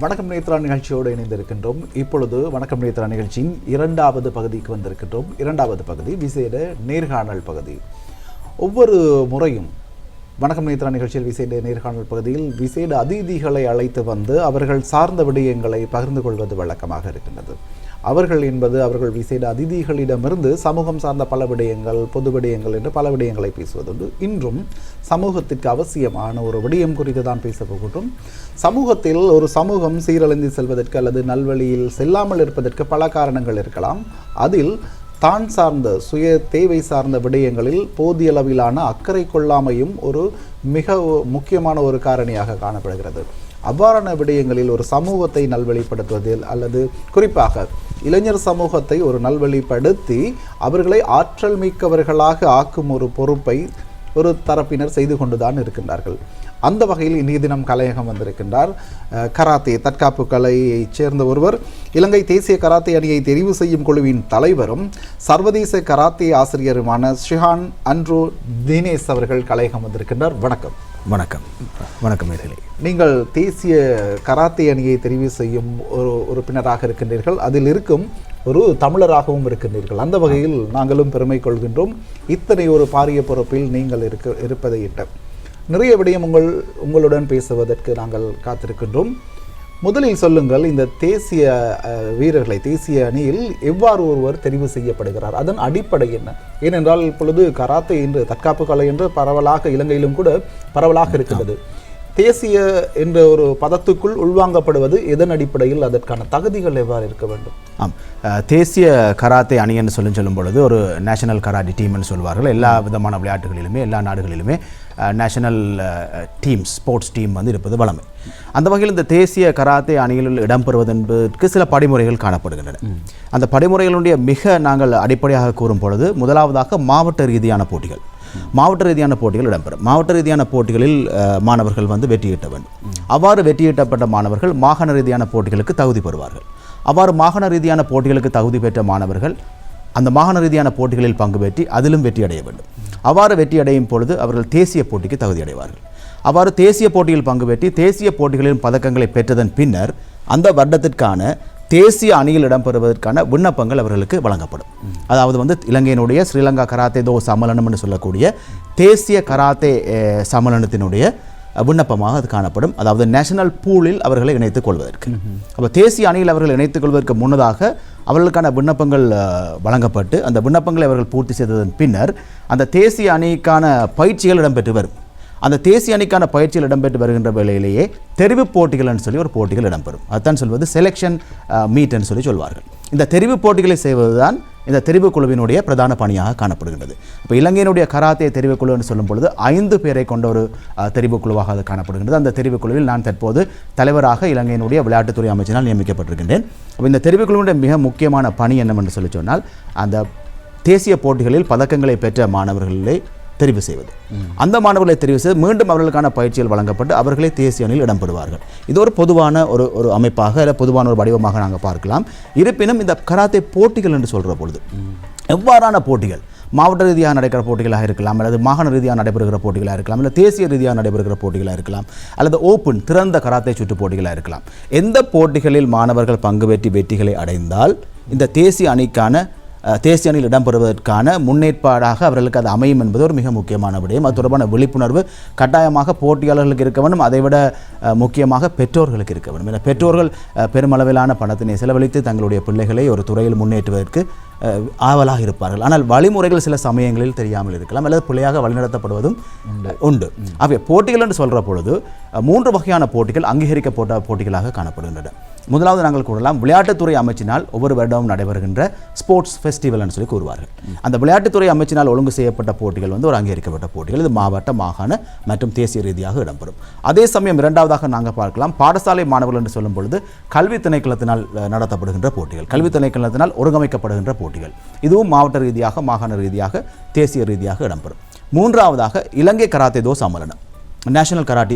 வணக்கம் நேத்ரா நிகழ்ச்சியோடு இணைந்திருக்கின்றோம். இப்பொழுது வணக்கம் நேத்ரா நிகழ்ச்சியின் இரண்டாவது பகுதிக்கு வந்திருக்கின்றோம். இரண்டாவது பகுதி விசேட நேர்காணல் பகுதி. ஒவ்வொரு முறையும் வணக்கம் நேத்ரா நிகழ்ச்சியில் விசேட நேர்காணல் பகுதியில் விசேட அதிதிகளை அழைத்து வந்து அவர்கள் சார்ந்த விடயங்களை பகிர்ந்து கொள்வது வழக்கமாக இருக்கின்றது. அவர்கள் என்பது அவர்கள் விசேட அதிதிகளிடமிருந்து சமூகம் சார்ந்த பல விடயங்கள், பொது விடயங்கள் என்று பல விடயங்களை பேசுவதுண்டு. இன்றும் சமூகத்திற்கு அவசியமான ஒரு விடயம் குறித்து தான் பேசப் போகின்றோம். சமூகத்தில் ஒரு சமூகம் சீரழிந்து செல்வதற்கு அல்லது நல்வழியில் செல்லாமல் இருப்பதற்கு பல காரணங்கள் இருக்கலாம். அதில் தான் சார்ந்த சுய தேவை சார்ந்த விடயங்களில் போதிய அளவிலான அக்கறை கொள்ளாமையும் ஒரு மிக முக்கியமான ஒரு காரணியாக காணப்படுகிறது. அவ்வாறான விடயங்களில் ஒரு சமூகத்தை நல்வழிப்படுத்துவதில் அல்லது குறிப்பாக இளைஞர் சமூகத்தை ஒரு நல்வழிப்படுத்தி அவர்களை ஆற்றல் மிக்கவர்களாக ஆக்கும் ஒரு பொறுப்பை ஒரு தரப்பினர் செய்து கொண்டுதான் இருக்கின்றார்கள். அந்த வகையில் இன்றைய தினம் கலையகம் வந்திருக்கின்றார். கராத்தே தற்காப்பு கலையைச் சேர்ந்த ஒருவர், இலங்கை தேசிய கராத்தே அணியை தெரிவு செய்யும் குழுவின் தலைவரும் சர்வதேச கராத்தே ஆசிரியருமான ஸ்ரீஹான் அன்ட்ரூ தினேஷ் அவர்கள் கலையகம் வந்திருக்கின்றார். வணக்கம். வணக்கம். வணக்கம் நேர்களே. நீங்கள் தேசிய கராத்தே அணியை தெரிவு செய்யும் ஒரு உறுப்பினராக இருக்கின்றீர்கள். அதில் இருக்கும் ஒரு தமிழராகவும் இருக்கின்றீர்கள். அந்த வகையில் நாங்களும் பெருமை கொள்கின்றோம். இத்தனை ஒரு பாரிய பொறுப்பில் நீங்கள் இருப்பதை இட்ட நிறைய விடயம் உங்களுடன் பேசுவதற்கு நாங்கள் காத்திருக்கின்றோம். முதலில் சொல்லுங்கள், இந்த தேசிய வீரர்களை தேசிய அணியில் எவ்வாறு ஒருவர் தெரிவு செய்யப்படுகிறார்? அதன் அடிப்படை என்ன? ஏனென்றால் இப்பொழுது கராத்தே என்று தற்காப்பு கலை என்று பரவலாக இலங்கையிலும் கூட பரவலாக இருக்கிறது. தேசிய என்ற ஒரு பதத்துக்குள் உள்வாங்கப்படுவது எதன் அடிப்படையில்? அதற்கான தகுதிகள் எவ்வாறு இருக்க வேண்டும்? தேசிய கராத்தே அணி என்று சொல்லும் பொழுது ஒரு நேஷனல் கராட்டே டீம்னு சொல்வார்கள். எல்லா விதமான விளையாட்டுகளிலுமே எல்லா நாடுகளிலுமே நேஷனல் டீம்ஸ், ஸ்போர்ட்ஸ் டீம் வந்து இருப்பது வழமை. அந்த வகையில் இந்த தேசிய கராத்தே அணியில் இடம்பெறுவது என்பதற்கு சில படிமுறைகள் காணப்படுகின்றன. அந்த படிமுறைகளுடைய மிக நாங்கள் அடிப்படையாக கூறும் பொழுது முதலாவதாக மாவட்ட ரீதியான போட்டிகள். மாவட்ட ரீதியான போட்டிகள் இடம்பெறும். மாவட்ட ரீதியான போட்டிகளில் மாணவர்கள் வந்து வெற்றியீட்ட வேண்டும். அவ்வாறு வெற்றியீட்டப்பட்ட மாணவர்கள் மாகாண ரீதியான போட்டிகளுக்கு தகுதி பெறுவார்கள். அவ்வாறு மாகாண ரீதியான போட்டிகளுக்கு தகுதி பெற்ற மாணவர்கள் அந்த மாகாண ரீதியான போட்டிகளில் பங்கு பெற்றி அதிலும் வெற்றி அடைய வேண்டும். அவ்வாறு வெற்றி அடையும் பொழுது அவர்கள் தேசிய போட்டிக்கு தகுதி அடைவார்கள். அவ்வாறு தேசிய போட்டியில் பங்கு பெற்றி தேசிய போட்டிகளின் பதக்கங்களை பெற்றதன் பின்னர் அந்த வருடத்திற்கான தேசிய அணியில் இடம்பெறுவதற்கான விண்ணப்பங்கள் அவர்களுக்கு வழங்கப்படும். அதாவது வந்து இலங்கையினுடைய ஸ்ரீலங்கா கராத்தே தோ சம்மேளனம் என்று சொல்லக்கூடிய தேசிய கராத்தே சம்மேளனத்தினுடைய விண்ணப்பமாக அது காணப்படும். அதாவது நேஷனல் பூலில் அவர்களை இணைத்துக் கொள்வதற்கு. அப்போ தேசிய அணியில் அவர்கள் இணைத்துக் கொள்வதற்கு முன்னதாக அவர்களுக்கான விண்ணப்பங்கள் வழங்கப்பட்டு அந்த விண்ணப்பங்களை அவர்கள் பூர்த்தி செய்ததன் பின்னர் அந்த தேசிய அணிக்கான பயிற்சிகள் இடம்பெற்று வரும். அந்த தேசிய அணிக்கான பயிற்சியில் இடம்பெற்று வருகின்ற வேளையிலேயே தெரிவு போட்டிகள்னு சொல்லி ஒரு போட்டிகள் இடம்பெறும். அதுதான் சொல்வது செலெக்ஷன் மீட்னு சொல்லி சொல்வார்கள். இந்த தெரிவு போட்டிகளை செய்வதுதான் இந்த தெரிவு குழுவினுடைய பிரதான பணியாக காணப்படுகின்றது. இப்போ இலங்கையினுடைய கராத்தே தெரிவு குழு என்று சொல்லும் பொழுது 5 பேரை கொண்ட ஒரு தெரிவு குழுவாக அது காணப்படுகின்றது. அந்த தெரிவு குழுவில் நான் தற்போது தலைவராக இலங்கையினுடைய விளையாட்டுத்துறை அமைச்சினால் நியமிக்கப்பட்டிருக்கின்றேன். அப்போ இந்த தெரிவு குழுவினுடைய மிக முக்கியமான பணி என்னவென்று சொல்லி சொன்னால் அந்த தேசிய போட்டிகளில் பதக்கங்களை பெற்ற மாணவர்களை தெரிவு செய்வது. அந்த மாணவர்களை தெரிவு செய்து மீண்டும் அவர்களுக்கான பயிற்சிகள் வழங்கப்பட்டு அவர்களே தேசிய அணியில் இடம்பெறுவார்கள். இது ஒரு பொதுவான ஒரு அமைப்பாக இல்லை பொதுவான ஒரு வடிவமாக நாங்கள் பார்க்கலாம். இருப்பினும் இந்த கராத்தே போட்டிகள் என்று சொல்கிற பொழுது எவ்வாறான போட்டிகள் மாவட்ட ரீதியாக நடக்கிற போட்டிகளாக இருக்கலாம், அல்லது மாகாண ரீதியாக நடைபெறுகிற போட்டிகளாக இருக்கலாம், இல்லை தேசிய ரீதியாக நடைபெறுகிற போட்டிகளாக இருக்கலாம், அல்லது ஓப்பன் திறந்த கராத்தே சுற்று போட்டிகளாக இருக்கலாம். எந்த போட்டிகளில் மாணவர்கள் பங்கு பெற்றி வெற்றிகளை அடைந்தால் இந்த தேசிய அணியில் இடம்பெறுவதற்கான முன்னேற்பாடாக அவர்களுக்கு அது அமையும் என்பது ஒரு மிக முக்கியமான விடயம். அது தொடர்பான விழிப்புணர்வு கட்டாயமாக போட்டியாளர்களுக்கு இருக்க வேண்டும். அதைவிட முக்கியமாக பெற்றோர்களுக்கு இருக்க வேண்டும். ஏன்னா பெற்றோர்கள் பெருமளவிலான பணத்தினை செலவழித்து தங்களுடைய பிள்ளைகளை ஒரு துறையில் முன்னேற்றுவதற்கு ஆவலாக இருப்பார்கள். ஆனால் வழிமுறைகள் சில சமயங்களில் தெரியாமல் இருக்கலாம், அல்லது பிள்ளையாக வழிநடத்தப்படுவதும் உண்டு. ஆகவே போட்டிகள் என்று சொல்கிற பொழுது 3 வகையான போட்டிகள் அங்கீகரிக்கப்பட்ட போட்டிகளாக காணப்படுகின்றன. முதலாவது நாங்கள் கூறலாம், விளையாட்டுத்துறை அமைச்சினால் ஒவ்வொரு வருடமும் நடைபெறுகின்ற ஸ்போர்ட்ஸ் ஃபெஸ்டிவல் என்று சொல்லி கூறுவார்கள். அந்த விளையாட்டுத்துறை அமைச்சினால் ஒழுங்கு செய்யப்பட்ட போட்டிகள் வந்து ஒரு அங்கீகரிக்கப்பட்ட போட்டிகள். இது மாவட்ட, மாகாண மற்றும் தேசிய ரீதியாக இடம்பெறும். அதே சமயம் இரண்டாவதாக நாங்கள் பார்க்கலாம், பாடசாலை மாணவர்கள் என்று சொல்லும் பொழுது கல்வி திணைக்களத்தினால் நடத்தப்படுகின்ற போட்டிகள், கல்வி திணைக்களத்தினால் ஒருங்கமைக்கப்படுகின்ற போட்டிகள். இதுவும் மாவட்ட ரீதியாக, மாகாண ரீதியாக, தேசிய ரீதியாக இடம்பெறும். மூன்றாவதாக இலங்கை கராத்தே தோ சம்மேளனம். National karate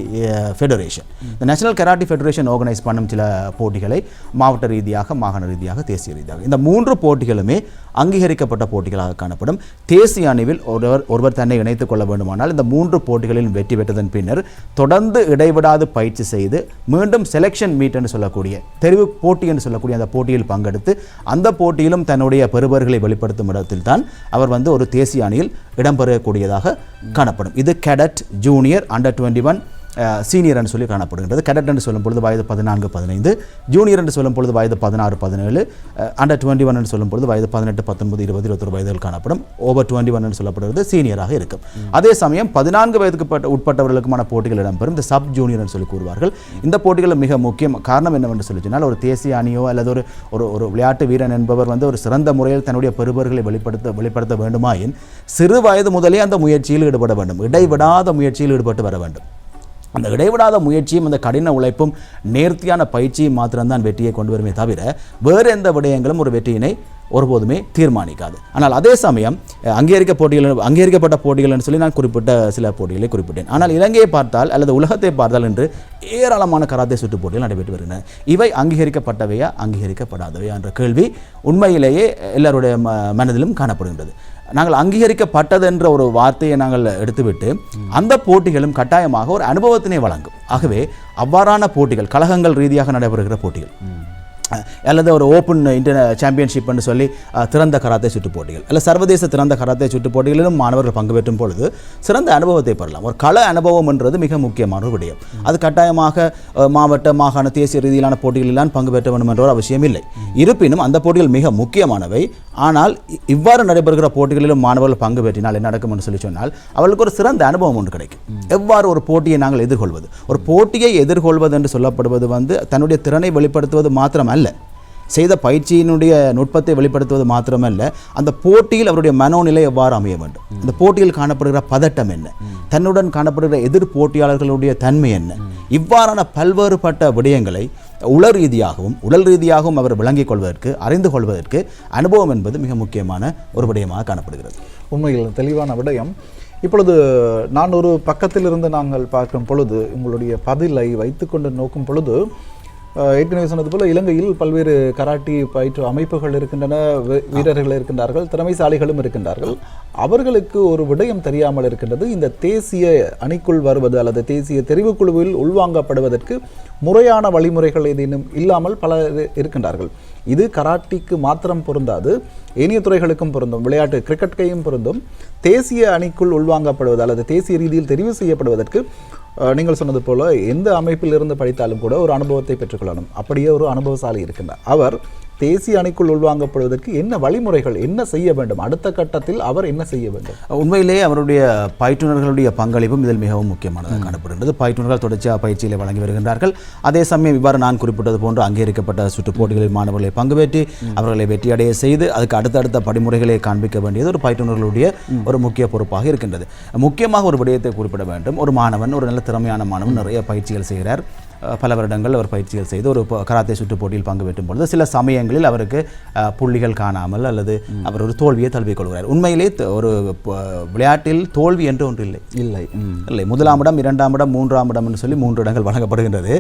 federation. இந்த நேஷனல் கராட்டி ஃபெடரேஷன் ஆர்கனைஸ் பண்ணும் சில போட்டிகளை மாவட்ட ரீதியாக, மாகாண ரீதியாக, தேசிய ரீதியாக, இந்த 3 போட்டிகளுமே அங்கீகரிக்கப்பட்ட போட்டிகளாக காணப்படும். தேசிய அணிவில் ஒருவர் தன்னை இணைத்துக் கொள்ள வேண்டுமானால் இந்த 3 போட்டிகளில் வெற்றி பெற்றதன் பின்னர் தொடர்ந்து இடைவிடாது பயிற்சி செய்து மீண்டும் செலெக்ஷன் மீட் என்று சொல்லக்கூடிய தெரிவு போட்டி என்று சொல்லக்கூடிய அந்த போட்டியில் பங்கெடுத்து அந்த போட்டியிலும் தன்னுடைய பெறுபர்களை வெளிப்படுத்தும் இடத்தில் தான் அவர் ஒரு தேசிய அணியில் இடம்பெறக்கூடியதாக காணப்படும். இது கேடட், ஜூனியர், அண்டர் 21, சீனியர் என்று சொல்லி காணப்படுகின்றது. கேடட் என்று சொல்லும் பொழுது வயது 14-15, ஜூனியர் என்று சொல்லும் பொழுது வயது 16-17, அண்டர் 21 என்று சொல்லும் பொழுது வயது 18, 19, 20, 21 வயதுகள் காணப்படும். ஓவர் 21 என்று சொல்லப்படுவது சீனியராக இருக்கும். அதே சமயம் 14 வயதுக்கு உட்பட்டவர்களுக்குமான போட்டிகள் இடம்பெறும். இந்த சப் ஜூனியர் என்று சொல்லி கூறுவார்கள். இந்த போட்டிகள் மிக முக்கியம். காரணம் என்னவென்று சொல்லி சொன்னால், ஒரு தேசிய அணியோ அல்லது ஒரு விளையாட்டு வீரன் என்பவர் ஒரு சிறந்த முறையில் தன்னுடைய பெறுபர்களை வெளிப்படுத்த வேண்டுமாயின் சிறு வயது முதலே அந்த முயற்சியில் ஈடுபட வேண்டும். இடைவிடாத முயற்சியில் ஈடுபட்டு வர வேண்டும். அந்த இடைவிடாத முயற்சியும் அந்த கடின உழைப்பும் நேர்த்தியான பயிற்சியும் மாத்திரம்தான் வெற்றியை கொண்டு வருமே தவிர வேறு எந்த விடயங்களும் ஒரு வெற்றியினை ஒருபோதுமே தீர்மானிக்காது. ஆனால் அதே சமயம் அங்கீகரிக்கப்பட்ட போட்டிகள் என்று சொல்லி நான் குறிப்பிட்ட சில போட்டிகளை குறிப்பிட்டேன். ஆனால் இலங்கையை பார்த்தால் அல்லது உலகத்தை பார்த்தால் என்று ஏராளமான கராத்தே சுற்று போட்டிகள் நடைபெற்று வருகின்றன. இவை அங்கீகரிக்கப்பட்டவையா அங்கீகரிக்கப்படாதவையா என்ற கேள்வி உண்மையிலேயே எல்லாருடைய மனதிலும் காணப்படுகின்றது. நாங்கள் அங்கீகரிக்கப்பட்டது என்ற ஒரு வார்த்தையை நாங்கள் எடுத்துவிட்டு அந்த போட்டிகளும் கட்டாயமாக ஒரு அனுபவத்தினை வழங்கும். ஆகவே அவ்வாறான போட்டிகள், கழகங்கள் ரீதியாக நடைபெறுகிற போட்டிகள் அல்லது ஒரு ஓப்பன் சாம்பியன்ஷிப் என்று சொல்லி திறந்த கராத்தே சுற்று போட்டிகள் அல்ல சர்வதேச திறந்த கராத்தே சுற்று போட்டிகளிலும் மாணவர்கள் பங்கு பெற்றும் பொழுது சிறந்த அனுபவத்தை பெறலாம். ஒரு கள அனுபவம் என்றது மிக முக்கியமான ஒரு விடயம். அது கட்டாயமாக மாவட்ட, மாகாண, தேசிய ரீதியிலான போட்டிகளெல்லாம் பங்கு பெற்ற வேண்டும் என்ற ஒரு அவசியம் இல்லை. இருப்பினும் அந்த போட்டிகள் மிக முக்கியமானவை. ஆனால் இவ்வாறு நடைபெறுகிற போட்டிகளிலும் மாணவர்கள் பங்கு பெற்றினால் என்ன நடக்கும் என்று சொல்லி சொன்னால் அவர்களுக்கு ஒரு சிறந்த அனுபவம் ஒன்று கிடைக்கும். எவ்வாறு ஒரு போட்டியை நாங்கள் எதிர்கொள்வது, ஒரு போட்டியை எதிர்கொள்வது என்று சொல்லப்படுவது தன்னுடைய திறனை வெளிப்படுத்துவது மாத்திரமல்ல, செய்த பயிற்சியினுடைய நுட்பத்தை வெளிப்படுத்துவது மாத்திரமல்ல, அந்த போட்டியில் அவருடைய மனோநிலை எவ்வாறு அமைய வேண்டும், இந்த போட்டியில் காணப்படுகிற பதட்டம் என்ன, தன்னுடன் காணப்படுகிற எதிர் போட்டியாளர்களுடைய தன்மை என்ன, இவ்வாறான பல்வேறுபட்ட விடயங்களை உடல் ரீதியாகவும் அவர் விளங்கிக் கொள்வதற்கு, அறிந்து கொள்வதற்கு அனுபவம் என்பது மிக முக்கியமான ஒரு விடயமாக காணப்படுகிறது. உண்மையில் தெளிவான விடயம். இப்பொழுது நான் ஒரு பக்கத்தில் இருந்து நாங்கள் பார்க்கும் பொழுது உங்களுடைய பதிலை வைத்துக்கொண்டு நோக்கும் பொழுது ஏற்கனவே சொன்னது போல இலங்கையில் பல்வேறு கராட்டி பயிற்று அமைப்புகள் இருக்கின்றன, வீரர்கள் இருக்கின்றார்கள், திறமைசாலிகளும் இருக்கின்றார்கள். அவர்களுக்கு ஒரு விடயம் தெரியாமல் இருக்கின்றது. இந்த தேசிய அணிக்குள் வருவது அல்லது தேசிய தெரிவுக்குழுவில் உள்வாங்கப்படுவதற்கு முறையான வழிமுறைகள் ஏதேனும் இல்லாமல் பலர் இருக்கின்றார்கள். இது கராட்டிக்கு மாத்திரம் பொருந்தாது, ஏனைய துறைகளுக்கும் பொருந்தும், விளையாட்டு கிரிக்கெட்கையும் பொருந்தும். தேசிய அணிக்குள் உள்வாங்கப்படுவது அல்லது தேசிய ரீதியில் தெரிவு செய்யப்படுவதற்கு நீங்கள் சொன்னது போல எந்த அமைப்பில் இருந்து படித்தாலும் கூட ஒரு அனுபவத்தை பெற்றுக்கொள்ளணும். அப்படியே ஒரு அனுபவசாலி இருக்கின்றார். அவர் தேசிய அணிக்குள் உள்வாங்கப்படுவதற்கு என்ன வழிமுறைகள், என்ன செய்ய வேண்டும், அடுத்த கட்டத்தில் அவர் என்ன செய்ய வேண்டும்? உண்மையிலேயே அவருடைய பயிற்றுநர்களுடைய பங்களிப்பும் இதில் மிகவும் முக்கியமானதாக காணப்படுகின்றது. பயிற்றுநர்கள் தொடர்ச்சியாக பயிற்சிகளை வழங்கி வருகின்றார்கள். அதே சமயம் இவ்வாறு நான் குறிப்பிட்டது போன்று அங்கீகரிக்கப்பட்ட சுற்று போட்டிகளில் மாணவர்களை பங்கு பெற்றி அவர்களை வெற்றியடைய செய்து அதுக்கு அடுத்தடுத்த படிமுறைகளை காண்பிக்க வேண்டியது ஒரு பயிற்றுநர்களுடைய ஒரு முக்கிய பொறுப்பாக இருக்கின்றது. முக்கியமாக ஒரு விடயத்தை குறிப்பிட வேண்டும். ஒரு மாணவன், ஒரு நல்ல திறமையான மாணவன் நிறைய பயிற்சிகள் செய்கிறார். பல வருடங்கள் அவர் பயிற்சிகள் செய்து ஒரு கராத்தே சுற்று போட்டியில் பங்கு பெற்றும் பொழுது சில சமயங்களில் அவருக்கு புள்ளிகள் காணாமல் அல்லது அவர் ஒரு தோல்வியை தழுவிக்கொள்கிறார். உண்மையிலே ஒரு விளையாட்டில் தோல்வி என்று ஒன்று இல்லை. முதலாம் இடம், இரண்டாம் இடம், மூன்றாம் இடம் என்று சொல்லி 3 இடங்கள் வழங்கப்படுகின்றது.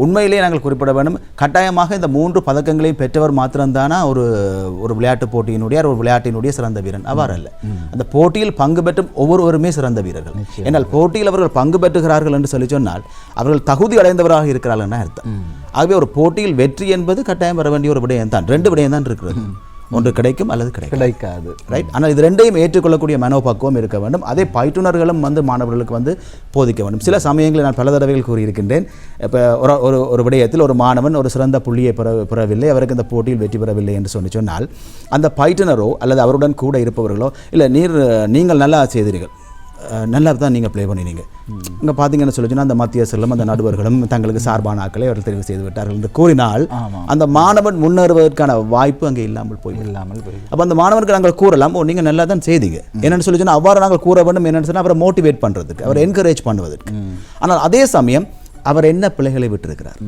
உண்மையிலே நாங்கள் குறிப்பிட வேண்டும், கட்டாயமாக இந்த 3 பதக்கங்களையும் பெற்றவர் மாத்திரம்தானா ஒரு விளையாட்டு போட்டியினுடைய ஒரு விளையாட்டினுடைய சிறந்த வீரன்? அவ்வாறு அல்ல. அந்த போட்டியில் பங்கு பெற்றும் ஒவ்வொருவருமே சிறந்த வீரர்கள். ஏனால் போட்டியில் அவர்கள் பங்கு பெற்றுகிறார்கள் என்று சொல்லி சொன்னால் அவர்கள் தகுதி அடைந்தவராக இருக்கிறார்கள் அர்த்தம். ஆகவே ஒரு போட்டியில் வெற்றி என்பது கட்டாயம் வர வேண்டிய ஒரு விடயம் தான். 2 விடயம் தான் இருக்கிறது. ஒன்று கிடைக்கும் அல்லது கிடைக்காது. ரைட். ஆனால் இது ரெண்டையும் ஏற்றுக்கொள்ளக்கூடிய மனோபக்குவம் இருக்க வேண்டும். அதே பயிற்றுநர்களும் போதிக்க வேண்டும். சில சமயங்களில் நான் பல தடவைகள் கூறியிருக்கின்றேன். இப்போ ஒரு விடயத்தில் ஒரு மாணவன் ஒரு சிறந்த புள்ளியை பெறவில்லை, அவருக்கு இந்த போட்டியில் வெற்றி பெறவில்லை என்று சொன்னால் அந்த பயிற்றுனரோ அல்லது அவருடன் கூட இருப்பவர்களோ இல்லை நீங்கள் நல்லா செய்தீர்கள், நல்லா தான் நீங்கள் ப்ளே பண்ணினீங்க, இங்கே பார்த்தீங்கன்னு சொல்லிச்சுன்னா அந்த மத்திய செல்லும் அந்த நடுவர்களும் தங்களுக்கு சார்பான ஆக்களை அவர்கள் தெரிவு செய்து விட்டார்கள் என்று கூறினால் அந்த மாணவன் முன்னேறுவதற்கான வாய்ப்பு அங்கே இல்லாமல் போய் அப்போ அந்த மாணவனுக்கு நாங்கள் கூறலாம், நீங்கள் நல்லா தான் செய்தீங்க என்னென்னு சொல்லிச்சுன்னா அவ்வாறு நாங்கள் கூற வேண்டும். என்னென்னு சொன்னால் அவரை மோட்டிவேட் பண்ணுறதுக்கு, அவரை என்கரேஜ் பண்ணுவதற்கு. ஆனால் அதே சமயம் அவர் என்ன பிள்ளைகளை விட்டிருக்கிறார்,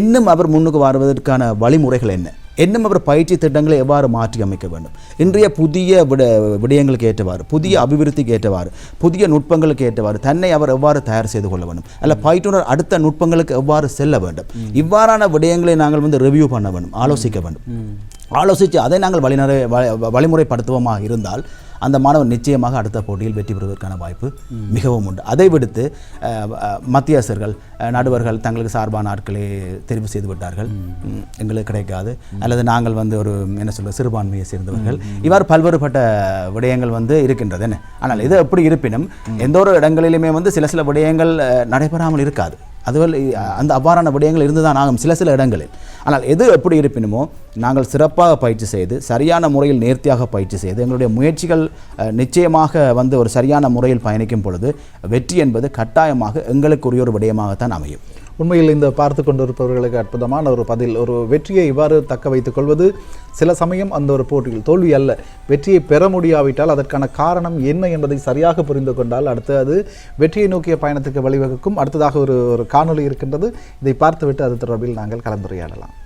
இன்னும் அவர் முன்னுக்கு வருவதற்கான வழிமுறைகள் என்ன, இன்னும் அவர் பயிற்சி திட்டங்களை எவ்வாறு மாற்றி அமைக்க வேண்டும், இன்றைய புதிய விடயங்களுக்கு ஏற்றவாறு, புதிய அபிவிருத்திக்கு ஏற்றவாறு, புதிய நுட்பங்களுக்கு ஏற்றவாறு தன்னை அவர் எவ்வாறு தயார் செய்து கொள்ள வேண்டும், அல்ல பயிற்றுனர் அடுத்த நுட்பங்களுக்கு எவ்வாறு செல்ல வேண்டும், இவ்வாறான விடயங்களை நாங்கள் ரிவ்யூ பண்ண வேண்டும், ஆலோசிக்க வேண்டும். ஆலோசித்து அதை நாங்கள் வழிமுறைப்படுத்துவோமா இருந்தால் அந்த மாணவர் நிச்சயமாக அடுத்த போட்டியில் வெற்றி பெறுவதற்கான வாய்ப்பு மிகவும் உண்டு. அதை விடுத்து மத்தியஸ்தர்கள் நடுவர்கள் தங்களுக்கு சார்பான ஆட்களை தெரிவு செய்து விட்டார்கள், எங்களுக்கு கிடைக்காது, அல்லது நாங்கள் ஒரு என்ன சொல்ல சிறுபான்மையை சேர்ந்தவர்கள், இவ்வாறு பல்வேறுபட்ட விடயங்கள் இருக்கின்றது என்ன. ஆனால் இது எப்படி இருப்பினும் எந்த ஒரு இடங்களிலுமே சில விடயங்கள் நடைபெறாமல் இருக்காது. அதுவல் அந்த அவ்வாறான விடயங்கள் இருந்துதான் ஆகும் சில இடங்களில். ஆனால் எது எப்படி இருப்பினுமோ நாங்கள் சிறப்பாக பயிற்சி செய்து சரியான முறையில் நேர்த்தியாக பயிற்சி செய்து எங்களுடைய முயற்சிகள் நிச்சயமாக ஒரு சரியான முறையில் பயணிக்கும் பொழுது வெற்றி என்பது கட்டாயமாக எங்களுக்குரிய ஒரு விடயமாகத்தான் அமையும். உண்மையில் இந்த பார்த்து கொண்டிருப்பவர்களுக்கு அற்புதமான ஒரு பதில். ஒரு வெற்றியை இவ்வாறு தக்க வைத்துக் கொள்வது சில சமயம் அந்த ஒரு போட்டியில் தோல்வி அல்ல, வெற்றியை பெற முடியாவிட்டால் அதற்கான காரணம் என்ன என்பதை சரியாக புரிந்து கொண்டால் அடுத்து அது வெற்றியை நோக்கிய பயணத்துக்கு வழிவகுக்கும். அடுத்ததாக ஒரு காணொளி இருக்கின்றது, இதை பார்த்துவிட்டு அது தொடர்பில் நாங்கள் கலந்துரையாடலாம்.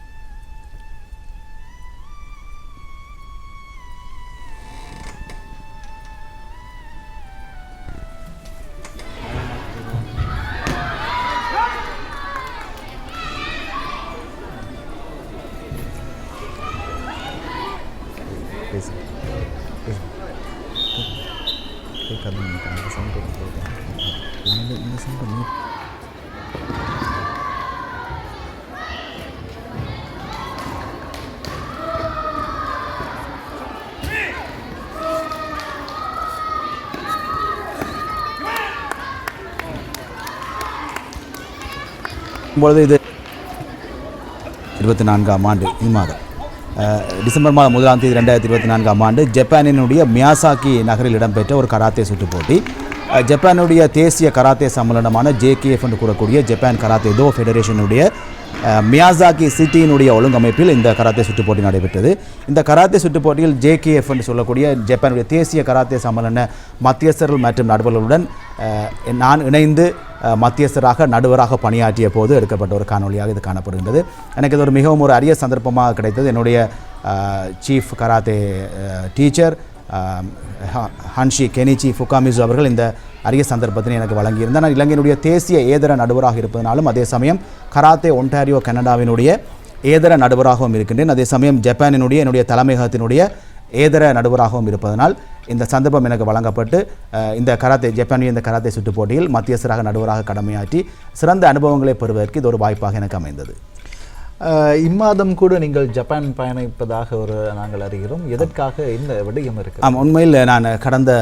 பொழுது இது 24ஆம் ஆண்டு இம்மாதம் டிசம்பர் மாதம் 1ஆம் தேதி 2024ஆம் ஆண்டு ஜப்பானினுடைய மியாசாக்கி நகரில் இடம்பெற்ற ஒரு கராத்தே சுற்று போட்டி. ஜப்பானுடைய தேசிய கராத்தே சம்மேளனமான JKF என்று கூறக்கூடிய ஜப்பான் கராத்தே தோ ஃபெடரேஷனுடைய மியாசாக்கி சிட்டியினுடைய ஒழுங்கமைப்பில் இந்த கராத்தே சுற்று போட்டி நடைபெற்றது. இந்த கராத்தே சுற்று போட்டியில் JKF என்று சொல்லக்கூடிய ஜப்பானுடைய தேசிய கராத்தே சம்மேளன மத்தியஸ்தர்கள் மற்றும் நடுவர்களுடன் நான் இணைந்து மத்தியஸ்தராக நடுவராக பணியாற்றிய போது எடுக்கப்பட்ட ஒரு காணொலியாக இது காணப்படுகின்றது. எனக்கு இது மிகவும் ஒரு அரிய சந்தர்ப்பமாக கிடைத்தது. என்னுடைய சீஃப் கராத்தே டீச்சர் ஹன்ஷி கெனிச்சி ஃபுகாமிசு அவர்கள் இந்த அரிய சந்தர்ப்பத்தினை எனக்கு வழங்கியிருந்தார். நான் இலங்கையினுடைய தேசிய ஏதர நடுவராக இருப்பதனாலும் அதே சமயம் கராத்தே ஒன்டாரியோ கனடாவினுடைய ஏதர நடுவராகவும் இருக்கின்றேன். அதே சமயம் ஜப்பானினுடைய என்னுடைய தலைமையகத்தினுடைய ஏதர நடுவராகவும் இருப்பதனால் இந்த சந்தர்ப்பம் எனக்கு வழங்கப்பட்டு இந்த கராத்தே ஜப்பானிய இந்த கராத்தே சுற்று போட்டியில் மத்தியஸ்தராக நடுவராக கடமையாற்றி சிறந்த அனுபவங்களை பெறுவதற்கு இது ஒரு வாய்ப்பாக எனக்கு அமைந்தது. இம்மாதம் கூட நீங்கள் ஜப்பான் பயணிப்பதாக நாங்கள் அறிகிறோம். எதற்காக இந்த விடயம் இருக்கு? ஆமாம், உண்மையில் நான் கடந்த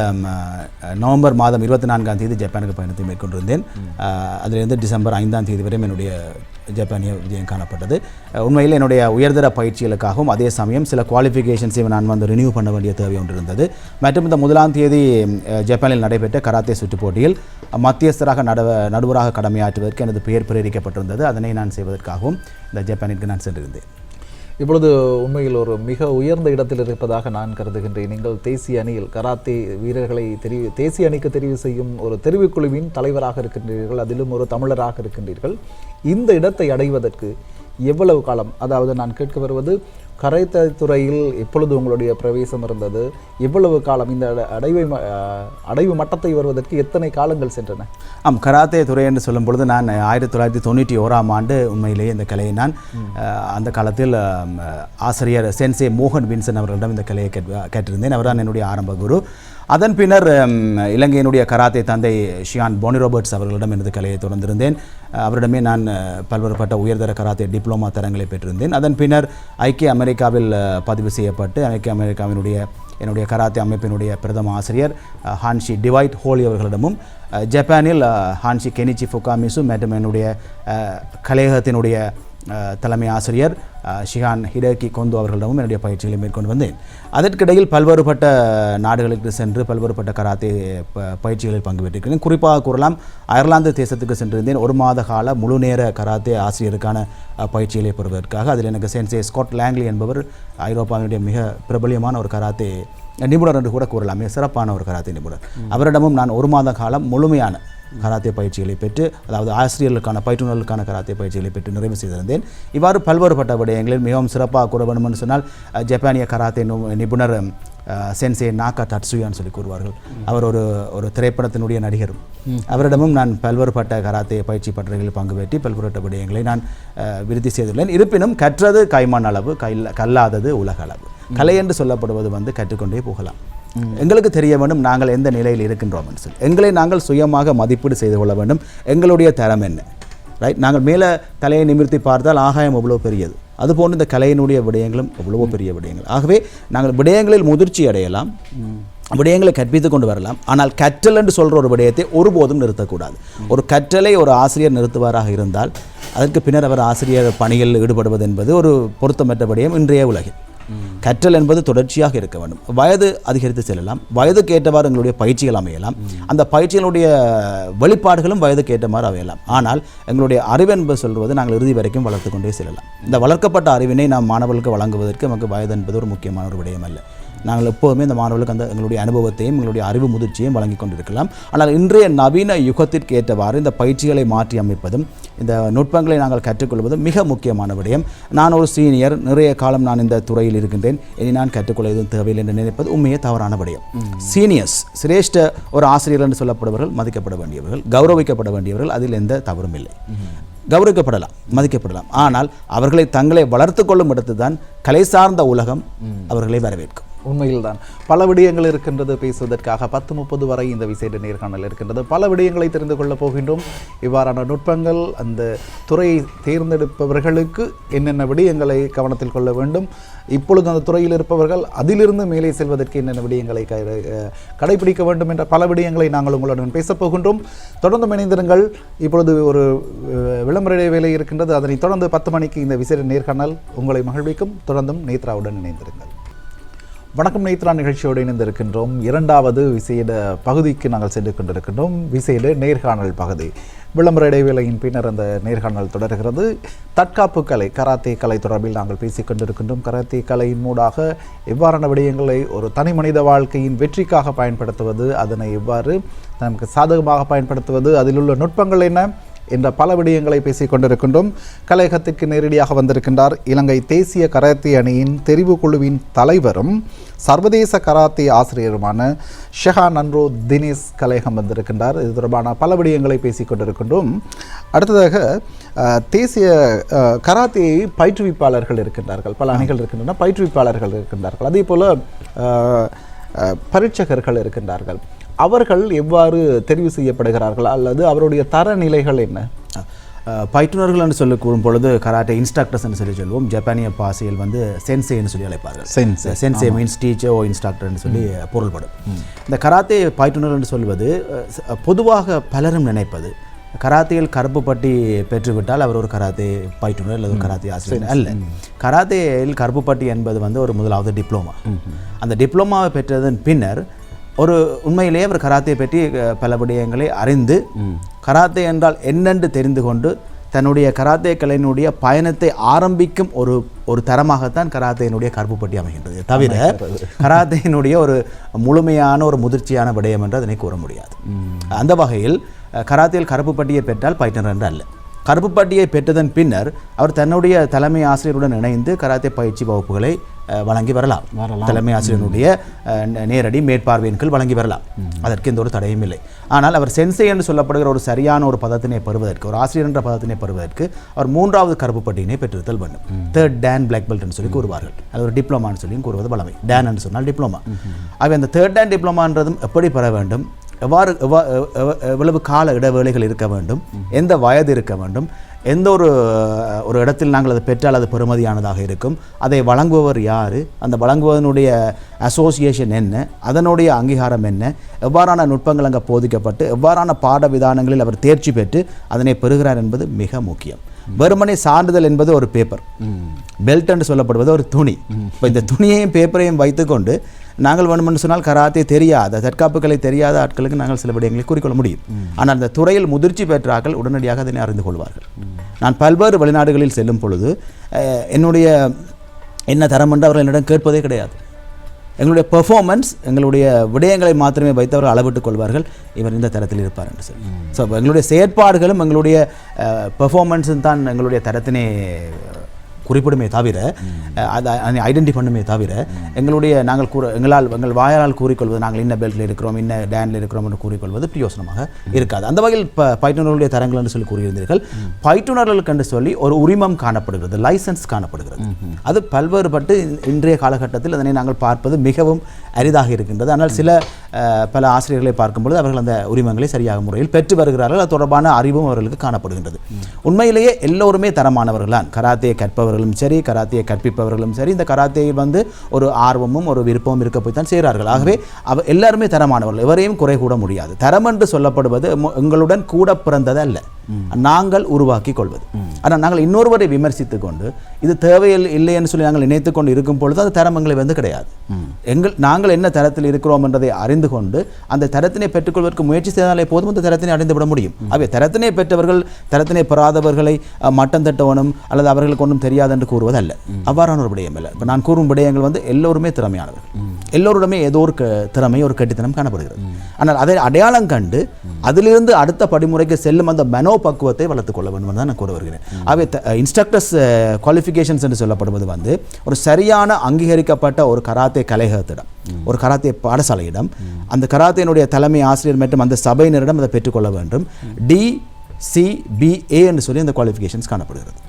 நவம்பர் மாதம் 24ஆம் தேதி ஜப்பானுக்கு பயணத்தை மேற்கொண்டிருந்தேன். அதிலிருந்து டிசம்பர் 5ஆம் தேதி வரை என்னுடைய ஜப்பானிய விஜயம் காணப்பட்டது. உண்மையில் என்னுடைய உயர்தர பயிற்சிகளுக்காகவும் அதே சமயம் சில குவாலிஃபிகேஷன்ஸையும் நான் ரினியூ பண்ண வேண்டிய தேவை ஒன்று இருந்தது. மற்றும் இந்த 1ஆம் தேதி ஜப்பானில் நடைபெற்ற கராத்தே சுற்று போட்டியில் மத்தியஸ்தராக நடுவராக கடமையாற்றுவதற்கு எனது பெயர் பிரேரிக்கப்பட்டிருந்தது. அதனை நான் செய்வதற்காகவும் இந்த ஜப்பானிற்கு நான் சென்றிருந்தேன். இப்பொழுது உண்மையில் ஒரு மிக உயர்ந்த இடத்தில் இருப்பதாக நான் கருதுகின்றேன். நீங்கள் தேசிய அணியில் கராத்தே வீரர்களை தேசிய அணிக்கு தெரிவு செய்யும் ஒரு தெரிவுக்குழுவின் தலைவராக இருக்கின்றீர்கள், அதிலும் ஒரு தமிழராக இருக்கின்றீர்கள். இந்த இடத்தை அடைவதற்கு எவ்வளவு காலம், அதாவது நான் கேட்க வருவது கராத்தே துறையில் எப்பொழுது உங்களுடைய பிரவேசம் இருந்தது, எவ்வளவு காலம் இந்த அடைவு மட்டத்தை வருவதற்கு எத்தனை காலங்கள் சென்றன? கராத்தே துறை என்று சொல்லும் பொழுது நான் 1991ஆம் ஆண்டு உண்மையிலேயே இந்த கலையை நான் அந்த காலத்தில் ஆசிரியர் சென்சே மோகன் வின்சன் அவர்களிடம் இந்த கலையை கேட்டிருந்தேன். அவர் தான் என்னுடைய ஆரம்ப குரு. அதன் பின்னர் இலங்கையினுடைய கராத்தே தந்தை ஷியான் போனி ரோபர்ட்ஸ் அவர்களிடம் எனது கலையை தொடர்ந்திருந்தேன். அவரிடமே நான் பல்வேறுபட்ட உயர்தர கராத்தே டிப்ளமா தரங்களை பெற்றிருந்தேன். அதன் பின்னர் ஐக்கிய அமெரிக்காவில் பதிவு செய்யப்பட்டு ஐக்கிய அமெரிக்காவினுடைய என்னுடைய கராத்தே அமைப்பினுடைய பிரதம ஆசிரியர் ஹான்ஷி டிவைட் ஹோலி அவர்களிடமும் ஜப்பானில் ஹான்ஷி கெனிச்சி ஃபுகாமிசு மற்றும் என்னுடைய கலையகத்தினுடைய தலைமை ஆசிரியர் ஷிஹான் ஹிடேகி கொந்து அவர்களிடமும் என்னுடைய பயிற்சிகளை மேற்கொண்டு வந்தேன். அதற்கிடையில் பல்வேறுபட்ட நாடுகளுக்கு சென்று பல்வேறுபட்ட கராத்தே பயிற்சிகளில் பங்கு பெற்றிருக்கிறேன். குறிப்பாக கூறலாம், அயர்லாந்து தேசத்துக்கு சென்றிருந்தேன். ஒரு மாத கால முழு நேர கராத்தே ஆசிரியருக்கான பயிற்சிகளை பெறுவதற்காக. அதில் எனக்கு சென்சே ஸ்காட் லாங்லி என்பவர் ஐரோப்பாவினுடைய மிக பிரபலியமான ஒரு கராத்தே நிபுணர் என்று கூட கூறலாம், மிக சிறப்பான ஒரு கராத்தே நிபுணர். அவரிடமும் நான் ஒரு மாத காலம் முழுமையான கராத்தே பயிற்சிகளை பெற்று, அதாவது ஆசிரியர்களுக்கான பயிற்றுநர்களுக்கான கராத்தே பயிற்சிகளை பெற்று நிறைவு செய்திருந்தேன். இவ்வாறு பல்வேறுபட்ட விடயங்கள் விடயங்களில் மிகவும் சிறப்பாக கூற வேண்டும் என்று சொன்னால் ஜப்பானிய கராத்தே நிபுணர் சென்சே நாகா டட்சுயான்னு சொல்லி கூறுவார்கள். அவர் ஒரு திரைப்படத்தினுடைய நடிகரும். அவரிடமும் நான் பல்வேறுபட்ட கராத்தே பயிற்சி பட்டறைகளில் பங்கு பெற்றி பல்வேறுபட்ட விடயங்களை நான் விருத்தி செய்துள்ளேன். இருப்பினும் கற்றது கைமான் அளவு, கல்லாதது உலக அளவு. கலை என்று சொல்லப்படுவது கற்றுக்கொண்டே போகலாம். எங்களுக்கு தெரிய வேண்டும் நாங்கள் எந்த நிலையில் இருக்கின்றோம் என்று சொல்லி. எங்களை நாங்கள் சுயமாக மதிப்பீடு செய்து கொள்ள வேண்டும். எங்களுடைய தரம் என்ன, ரைட்? நாங்கள் மேலே தலையை நிமிர்த்தி பார்த்தால் ஆகாயம் எவ்வளோ பெரியது, அதுபோன்று இந்த கலையினுடைய விடயங்களும் எவ்வளவோ பெரிய விடயங்கள். ஆகவே நாங்கள் விடயங்களில் முதிர்ச்சி அடையலாம், விடயங்களை கற்பித்து கொண்டு வரலாம். ஆனால் கற்றல் என்று சொல்கிற ஒரு விடயத்தை ஒருபோதும் நிறுத்தக்கூடாது. ஒரு கற்றலை ஒரு ஆசிரியர் நிறுத்துவாராக இருந்தால் அதற்கு பின்னர் அவர் ஆசிரியர் பணியில் ஈடுபடுவது என்பது ஒரு பொருத்தமற்ற விடயம் இன்றைய உலகில். கற்றல் என்பது தொடர்ச்சியாக இருக்க வேண்டும். வயது அதிகரித்து செல்லலாம், வயதுக்கு ஏற்றவாறு எங்களுடைய பயிற்சிகள் அமையலாம், அந்த பயிற்சிகளுடைய வெளிப்பாடுகளும் வயதுக்கு ஏற்றவாறு அமையலாம். ஆனால் எங்களுடைய அறிவு என்பது சொல்வது நாங்கள் இறுதி வரைக்கும் வளர்த்து கொண்டே செல்லலாம். இந்த வளர்க்கப்பட்ட அறிவினை நாம் மாணவர்களுக்கு வழங்குவதற்கு நமக்கு வயது என்பது ஒரு முக்கியமான ஒரு விடயம் அல்ல. நாங்கள் எப்போதுமே இந்த மாணவர்களுக்கு அந்த எங்களுடைய அனுபவத்தையும் எங்களுடைய அறிவு முதிர்ச்சியையும் வழங்கி கொண்டிருக்கலாம். ஆனால் இன்றைய நவீன யுகத்திற்கு ஏற்றவாறு இந்த பயிற்சிகளை மாற்றி அமைப்பதும் இந்த நுட்பங்களை நாங்கள் கற்றுக்கொள்வதும் மிக முக்கியமான விடயம். நான் ஒரு சீனியர், நிறைய காலம் நான் இந்த துறையில் இருக்கின்றேன், இனி நான் கற்றுக்கொள்ள எதுவும் தேவையில்லை என்று நினைப்பது உண்மையே தவறான விடயம். சீனியர்ஸ், சிரேஷ்ட ஒரு ஆசிரியர் என்று சொல்லப்படுபவர்கள் மதிக்கப்பட வேண்டியவர்கள், கௌரவிக்கப்பட வேண்டியவர்கள், அதில் எந்த தவறும் இல்லை. கௌரவிக்கப்படலாம், மதிக்கப்படலாம். ஆனால் அவர்களை தங்களை வளர்த்து கொள்ளும் இடத்து தான் கலை சார்ந்த உலகம் அவர்களை வரவேற்கும். உண்மையில்தான் பல விடயங்கள் இருக்கின்றது பேசுவதற்காக. 10:30 வரை இந்த விசேட நேர்காணல் இருக்கின்றது. பல விடயங்களை தெரிந்து கொள்ளப் போகின்றோம். இவ்வாறான நுட்பங்கள் அந்த துறையை தேர்ந்தெடுப்பவர்களுக்கு என்னென்ன விடயங்களை கவனத்தில் கொள்ள வேண்டும், இப்பொழுது அந்த துறையில் இருப்பவர்கள் அதிலிருந்து மேலே செல்வதற்கு என்னென்ன விடயங்களை கடைபிடிக்க வேண்டும் என்ற பல விடயங்களை நாங்கள் உங்களுடன் பேசப் போகின்றோம். தொடர்ந்து இணைந்திருங்கள். இப்பொழுது ஒரு விளம்பர வேலை இருக்கின்றது. அதனைத் தொடர்ந்து 10 மணிக்கு இந்த விசேட நேர்காணல் உங்களை மகிழ்விக்கும். தொடர்ந்தும் நேத்ராவுடன் இணைந்திருங்கள். வணக்கம் நேத்ரா நிகழ்ச்சியோடு இணைந்திருக்கின்றோம். 2வது விசேட பகுதிக்கு நாங்கள் சென்று கொண்டிருக்கின்றோம். விசேட நேர்காணல் பகுதி. விளம்பர இடைவேளையின் பின்னர் அந்த நேர்காணல் தொடர்கிறது. தற்காப்பு கலை, கராத்தே கலை தொடர்பில் நாங்கள் பேசிக் கொண்டிருக்கின்றோம். கராத்தே கலையின் மூடாக எவ்வாறான விடயங்களை ஒரு தனி மனித வாழ்க்கையின் வெற்றிக்காக பயன்படுத்துவது, அதனை எவ்வாறு நமக்கு சாதகமாக பயன்படுத்துவது, அதில் உள்ள நுட்பங்கள் என்ன என்ற பல விடயங்களை பேசிக் கொண்டிருக்கின்றோம். கலையகத்திற்கு நேரடியாக வந்திருக்கின்றார் இலங்கை தேசிய கராத்தே அணியின் தெரிவு குழுவின் தலைவரும் சர்வதேச கராத்தே ஆசிரியருமான ஷெஹான் அன்ரோ தினேஷ் கலையகம் வந்திருக்கின்றார். இது தொடர்பான பல விடயங்களை பேசிக் கொண்டிருக்கின்றோம். அடுத்ததாக தேசிய கராத்தே பயிற்றுவிப்பாளர்கள் இருக்கின்றார்கள், பல அணிகள் இருக்கின்றன, பயிற்றுவிப்பாளர்கள் இருக்கின்றார்கள், அதே போல பரீட்சகர்கள் இருக்கின்றார்கள். அவர்கள் எவ்வாறு தெரிவு செய்யப்படுகிறார்கள் அல்லது அவருடைய தரநிலைகள் என்ன? பயிற்றுனர்கள் என்று சொல்லி கூறும் பொழுது கராட்டே இன்ஸ்ட்ரக்டர்ஸ் என்று சொல்லி சொல்லுவோம். ஜப்பானிய பாசையில் சென்சேன்னு சொல்லி அழைப்பார்கள். சென்சே மீன்ஸ் டீச்சர் ஓ இன்ஸ்ட்ரக்டர் என்று சொல்லி பொருள்படும். இந்த கராத்தே பயிற்றுனர் என்று சொல்வது பொதுவாக பலரும் நினைப்பது கராத்தேயில் கருப்பு பட்டி பெற்றுவிட்டால் அவர் ஒரு கராத்தே பயிற்றுனர் அல்லது ஒரு கராத்தே ஆசிரியர் அல்ல. கராத்தேயில் கருப்பு பட்டி என்பது ஒரு முதலாவது டிப்ளமா. அந்த டிப்ளமாவை பெற்றதன் பின்னர் ஒரு உண்மையிலேயே அவர் கராத்தே பற்றி பல விடயங்களை அறிந்து கராத்தே என்றால் என்னென்று தெரிந்து கொண்டு தன்னுடைய கராத்தே கலையினுடைய பயணத்தை ஆரம்பிக்கும் ஒரு தரமாகத்தான் கராத்தேயினுடைய கருப்பு பட்டி அமைகின்றது. தவிர கராத்தேயினுடைய ஒரு முழுமையான ஒரு முதிர்ச்சியான விடயம் என்று அதனை கூற முடியாது. அந்த வகையில் கராத்தேயில் கருப்பு பட்டியை பெற்றால் பயிற்றுனர் என்று அல்ல. கருப்பு பட்டியை பெற்றதன் பின்னர் அவர் தன்னுடைய தலைமை ஆசிரியருடன் இணைந்து கராத்தே பயிற்சி வகுப்புகளை வழங்கி வரலாம். தலைமை ஆசிரியருடைய நேரடி மேற்பார்வையின் கீழ் வழங்கி வரலாம். அதற்கு எந்த ஒரு தடையும் இல்லை. ஆனால் அவர் சென்சே என்று சொல்லப்படுகிற ஒரு சரியான ஒரு பதத்தினை பெறுவதற்கு, ஒரு ஆசிரியர் என்ற பதத்தினை பெறுவதற்கு அவர் 3வது கருப்பு பட்டியினை பெற்றிருத்தல் வேண்டும். 3rd Dan Black Belt என்று சொல்லி கூறுவார்கள். அது ஒரு டிப்ளமான்னு சொல்லி கூறுவது வழமை. Dan என்று சொன்னால் டிப்ளமா. ஆகவே அந்த 3rd Dan டிப்ளமான்றதும் எப்படி பெற வேண்டும், எவ்வளவு கால இடைவேளைகள் இருக்க வேண்டும், எந்த வயது இருக்க வேண்டும், எந்த ஒரு இடத்தில் நாங்கள் அதை பெற்றால் அது பெறுமதியானதாக இருக்கும், அதை வழங்குபவர் யார், அந்த வழங்குவதனுடைய அசோசியேஷன் என்ன, அதனுடைய அங்கீகாரம் என்ன, எவ்வாறான நுட்பங்கள் அங்கே போதிக்கப்பட்டு எவ்வாறான பாட விதானங்களில் அவர் தேர்ச்சி பெற்று அதனை பெறுகிறார் என்பது மிக முக்கியம். வெறுமனே சான்றிதழ் என்பது ஒரு பேப்பர், பெல்ட் என்று சொல்லப்படுவது ஒரு துணி. இப்போ இந்த துணியையும் பேப்பரையும் வைத்துக்கொண்டு நாங்கள் வேணுமென்று சொன்னால் கராத்தே தெரியாத, தற்காப்புகளை தெரியாத ஆட்களுக்கு நாங்கள் சில விடயங்களை கூறிக்கொள்ள முடியும். ஆனால் அந்த துறையில் முதிர்ச்சி பெற்றார்கள் உடனடியாக அதனை அறிந்து கொள்வார்கள். நான் பல்வேறு வெளிநாடுகளில் செல்லும் பொழுது என்னுடைய என்ன தரம் என்று அவர்கள் என்னிடம் கேட்பதே கிடையாது. எங்களுடைய பெர்ஃபார்மன்ஸ், எங்களுடைய விடயங்களை மாத்திரமே வைத்து அவர்கள் அளவிட்டுக் கொள்வார்கள், இவர் இந்த தரத்தில் இருப்பார் என்று சொல்லி. ஸோ எங்களுடைய செயற்பாடுகளும் எங்களுடைய பெர்ஃபார்மன்ஸும் தான் எங்களுடைய தரத்தினை குறிப்பிடுமே தவிர அதை ஐடென்டி பண்ணுமே தவிர எங்கள் வாயால் கூறிக்கொள்வது நாங்கள் இன்ன பெல்ட்டில் இருக்கிறோம் இன்ன டேனில் இருக்கிறோம் என்று கூறிக்கொள்வது பிரயோசனமாக இருக்காது. அந்த வகையில் பயிற்றுனர்களுடைய தரங்கள் என்று சொல்லி கூறியிருந்தீர்கள். பயிற்றுனர்களுக்கு என்று சொல்லி ஒரு உரிமம் காணப்படுகிறது, லைசன்ஸ் காணப்படுகிறது. அது பல்வேறுபட்டு இன்றைய காலகட்டத்தில் அதனை நாங்கள் பார்ப்பது மிகவும் அரிதாக இருக்கின்றது. ஆனால் பல ஆசிரியர்களை பார்க்கும்பொழுது அவர்கள் அந்த உரிமங்களை சரியாக முறையில் பெற்று வருகிறார்கள். அது தொடர்பான அறிவும் அவர்களுக்கு காணப்படுகின்றது. உண்மையிலேயே எல்லோருமே தரமானவர்களான். கராத்தையை கற்பவர்களும் சரி, கராத்தையை கற்பிப்பவர்களும் சரி, இந்த கராத்தையில் ஒரு ஆர்வமும் ஒரு விருப்பமும் இருக்க போய் தான் செய்கிறார்கள். ஆகவே எல்லாருமே தரமானவர்கள், எவரையும் குறை கூட முடியாது. தரம் என்று சொல்லப்படுவது எங்களுடன் கூட பிறந்தது அல்ல, நாங்கள் உருவாக்கி கொள்வது. ஆனால் நாங்கள் இன்னொருவரை விமர்சித்துக் கொண்டு இது தேவையில்லை என்று சொல்லி நாங்கள் நினைத்துக் கொண்டு இருக்கும் பொழுது அது தரம் எங்களை கிடையாது. நாங்கள் என்ன தரத்தில் இருக்கிறோம் என்றதை அறிந்து கொண்டு அந்த தரத்தினை பெற்றுக்கொள்வதற்கு முயற்சி செய்தாலே போதும் அந்த தரத்தினை அடைந்துவிட முடியும். அவை தரத்தினை பெற்றவர்கள் தரத்தினை பெறாதவர்களை மட்டம் தட்டவனும் அல்லது அவர்களுக்கு ஒன்றும் தெரியாது என்று கூறுவதல்ல. அவ்வாறான ஒரு விடயம் இல்லை. இப்போ நான் கூறும் விடயங்கள் எல்லோருமே திறமையானவர்கள். எல்லோருடமே ஏதோ ஒரு திறமை, ஒரு கெட்டித்தனம் காணப்படுகிறது. ஆனால் அதை அடையாளம் கண்டு அதிலிருந்து அடுத்த படிமுறைக்கு செல்லும் அந்த மனோபக்குவத்தை வளர்த்துக் கொள்ள வேண்டும் தான் நான் கூற வருகிறேன். அவை இன்ஸ்ட்ரக்டர்ஸ் குவாலிஃபிகேஷன்ஸ் என்று சொல்லப்படுவது ஒரு சரியான அங்கீகரிக்கப்பட்ட ஒரு கராத்தே கலையகத்திடம், ஒரு கராத்தே பாடசாலையிடம், அந்த கராத்தேனுடைய தலைமை ஆசிரியர் மற்றும் அந்த சபையினரிடம் அதை பெற்றுக்கொள்ள வேண்டும். DCBA என்று சொல்லி அந்த குவாலிஃபிகேஷன்ஸ் காணப்படுகிறது.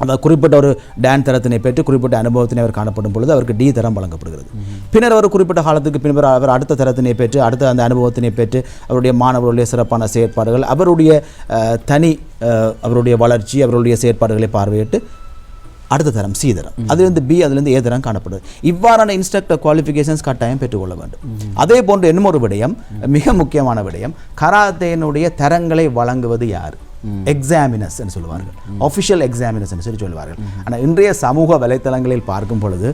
அதாவது குறிப்பிட்ட ஒரு டான் தரத்தினை பெற்று குறிப்பிட்ட அனுபவத்தினை அவர் காணப்படும் பொழுது அவருக்கு D தரம் வழங்கப்படுகிறது. பின்னர் அவர் குறிப்பிட்ட காலத்துக்கு பின்னர் அவர் அடுத்த தரத்தினை பெற்று அடுத்த அந்த அனுபவத்தினை பெற்று அவருடைய மாணவர்களுடைய சிறப்பான செயற்பாடுகள், அவருடைய வளர்ச்சி, அவருடைய செயற்பாடுகளை பார்வையிட்டு அடுத்த தரம் C தரம், அதிலிருந்து B, அதிலிருந்து A தரம் காணப்படுது. இவ்வாறான இன்ஸ்ட்ரக்டர் குவாலிஃபிகேஷன்ஸ் கட்டாயம் பெற்றுக்கொள்ள வேண்டும். அதே போன்று இன்னும் ஒரு விடயம், மிக முக்கியமான விடயம், கராத்தேனுடைய தரங்களை வழங்குவது யார்? எக்ஸாமினர்ஸ் என்று சொல்லுவார்கள், ஆஃபிஷியல் எக்ஸாமினர்ஸ் என்று சொல்லுவார்கள். ஆனால் இன்றைய சமூக வலைத்தளங்களில் பார்க்கும் பொழுது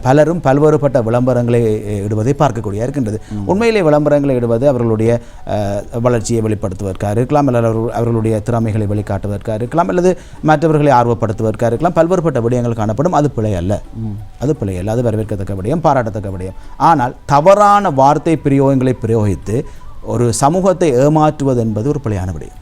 பலரும் பல்வேறுபட்ட விளம்பரங்களை இடுவதை பார்க்கக்கூடிய இருக்கின்றது. உண்மையிலே விளம்பரங்களை இடுவது அவர்களுடைய வளர்ச்சியை வெளிப்படுத்துவதற்காக இருக்கலாம், அல்லது அவர்களுடைய திறமைகளை வெளிக்காட்டுவதற்காக இருக்கலாம், அல்லது மற்றவர்களை ஆர்வப்படுத்துவதற்காக இருக்கலாம். பல்வேறுபட்ட விடயங்கள் காணப்படும். அது பிழை அல்ல, அது வரவேற்கத்தக்க விடயம், பாராட்டத்தக்க விடயம். ஆனால் தவறான வார்த்தை பிரயோகங்களை பிரயோகித்து ஒரு சமூகத்தை ஏமாற்றுவது என்பது ஒரு பிழையான விடயம்.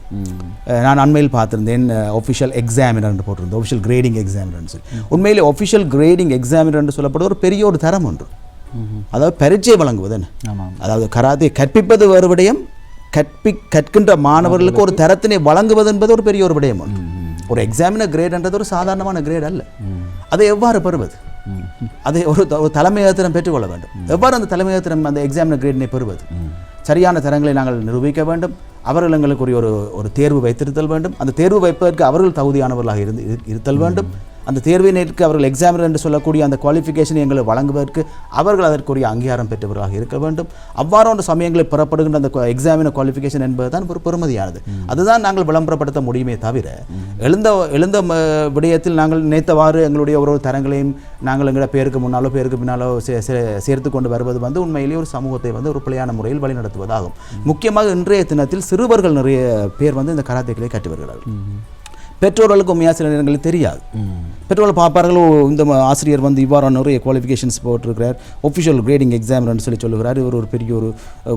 நான் அண்மையில் பார்த்திருந்தேன், ஆஃபிஷியல் எக்ஸாமினர் என்று போட்டிருந்தேன், ஆஃபிஷியல் கிரேடிங் எக்ஸாமினர் சொல்லி. உண்மையிலே ஆஃபிஷியல் கிரேடிங் எக்ஸாமினர் என்று சொல்லப்படுவது ஒரு பெரிய ஒரு தரம் ஒன்று. அதாவது பரீட்சை வழங்குவது என்ன, அதாவது கராத்தே கற்பிப்பது ஒரு விடயம், கற்கின்ற மாணவர்களுக்கு ஒரு தரத்தினை வழங்குவது என்பது ஒரு பெரிய ஒரு விடயம் ஒன்று. ஒரு எக்ஸாமினர் கிரேட் என்றது ஒரு சாதாரணமான கிரேட் அல்ல. அதை எவ்வாறு பெறுவது? அதை ஒரு தலைமையகத்திடம் பெற்றுக்கொள்ள வேண்டும். எவ்வாறு அந்த தலைமையகத்திடம் அந்த எக்ஸாமினர் கிரேடினை பெறுவது? சரியான தரங்களை நாங்கள் நிரூபிக்க வேண்டும். அவர்கள் எங்களுக்கு ஒரு தேர்வு வைத்திருத்தல் வேண்டும். அந்த தேர்வு வைப்பதற்கு அவர்கள் தகுதியானவர்களாக இருத்தல் வேண்டும். அந்த தேர்வினருக்கு அவர்கள் எக்ஸாமினர் என்று சொல்லக்கூடிய அந்த குவாலிஃபிகேஷனை எங்களை வழங்குவதற்கு அவர்கள் அதற்குரிய அங்கீகாரம் பெற்றவர்களாக இருக்க வேண்டும். அவ்வாறான சமயங்களில் பெறப்படுகின்ற அந்த எக்ஸாமினர் குவாலிஃபிகேஷன் என்பது தான் ஒரு பெருமதியானது. அதுதான் நாங்கள் விளம்பரப்படுத்த முடியுமே தவிர எழுந்த விடயத்தில் நாங்கள் நினைத்தவாறு எங்களுடைய ஒரு தரங்களையும் நாங்கள் எங்களோட பேருக்கு முன்னாலோ பேருக்கு பின்னாலோ சேர்த்து கொண்டு வருவது உண்மையிலேயே ஒரு சமூகத்தை ஒரு பிழையான முறையில் வழிநடத்துவதாகும். முக்கியமாக இன்றைய தினத்தில் சிறுவர்கள் நிறைய பேர் இந்த கராத்தேக்களை கற்று வருகிறார்கள். பெற்றோர்களுக்கு உண்மையாக சில நேரங்களில் தெரியாது. பெற்றோர்கள் பார்ப்பார்கள், இந்த ஆசிரியர் இவ்வாறான நிறைய குவாலிஃபிகேஷன்ஸ் போட்டிருக்கிறார், ஒஃபிஷியல் கிரேடிங் எக்ஸாமினர் சொல்லி சொல்லுகிறார், இவர் ஒரு பெரிய ஒரு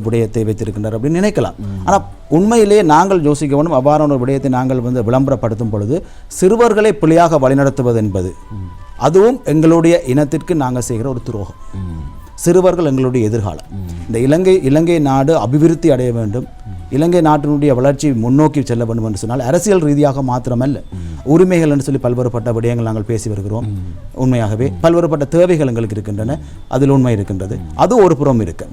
விடயத்தை வைத்திருக்கின்றார் அப்படின்னு நினைக்கலாம். ஆனால் உண்மையிலேயே நாங்கள் யோசிக்க வேண்டும், அவ்வாறான ஒரு விடயத்தை நாங்கள் விளம்பரப்படுத்தும் பொழுது சிறுவர்களை பிழையாக வழிநடத்துவது என்பது அதுவும் எங்களுடைய இனத்திற்கு நாங்கள் செய்கிற ஒரு துரோகம். சிறுவர்கள் எங்களுடைய எதிர்காலம். இந்த இலங்கை நாடு அபிவிருத்தி அடைய வேண்டும், இலங்கை நாட்டினுடைய வளர்ச்சி முன்னோக்கி செல்ல வேண்டும் என்று சொன்னால் அரசியல் ரீதியாக மாத்திரமல்ல, உரிமைகள் என்று சொல்லி பல்வேறுபட்ட விடயங்கள் நாங்கள் பேசி வருகிறோம். உண்மையாகவே பல்வேறுபட்ட தேவைகள் எங்களுக்கு இருக்கின்றன, அதில் உண்மை இருக்கின்றது. அது ஒரு புறம் இருக்கு.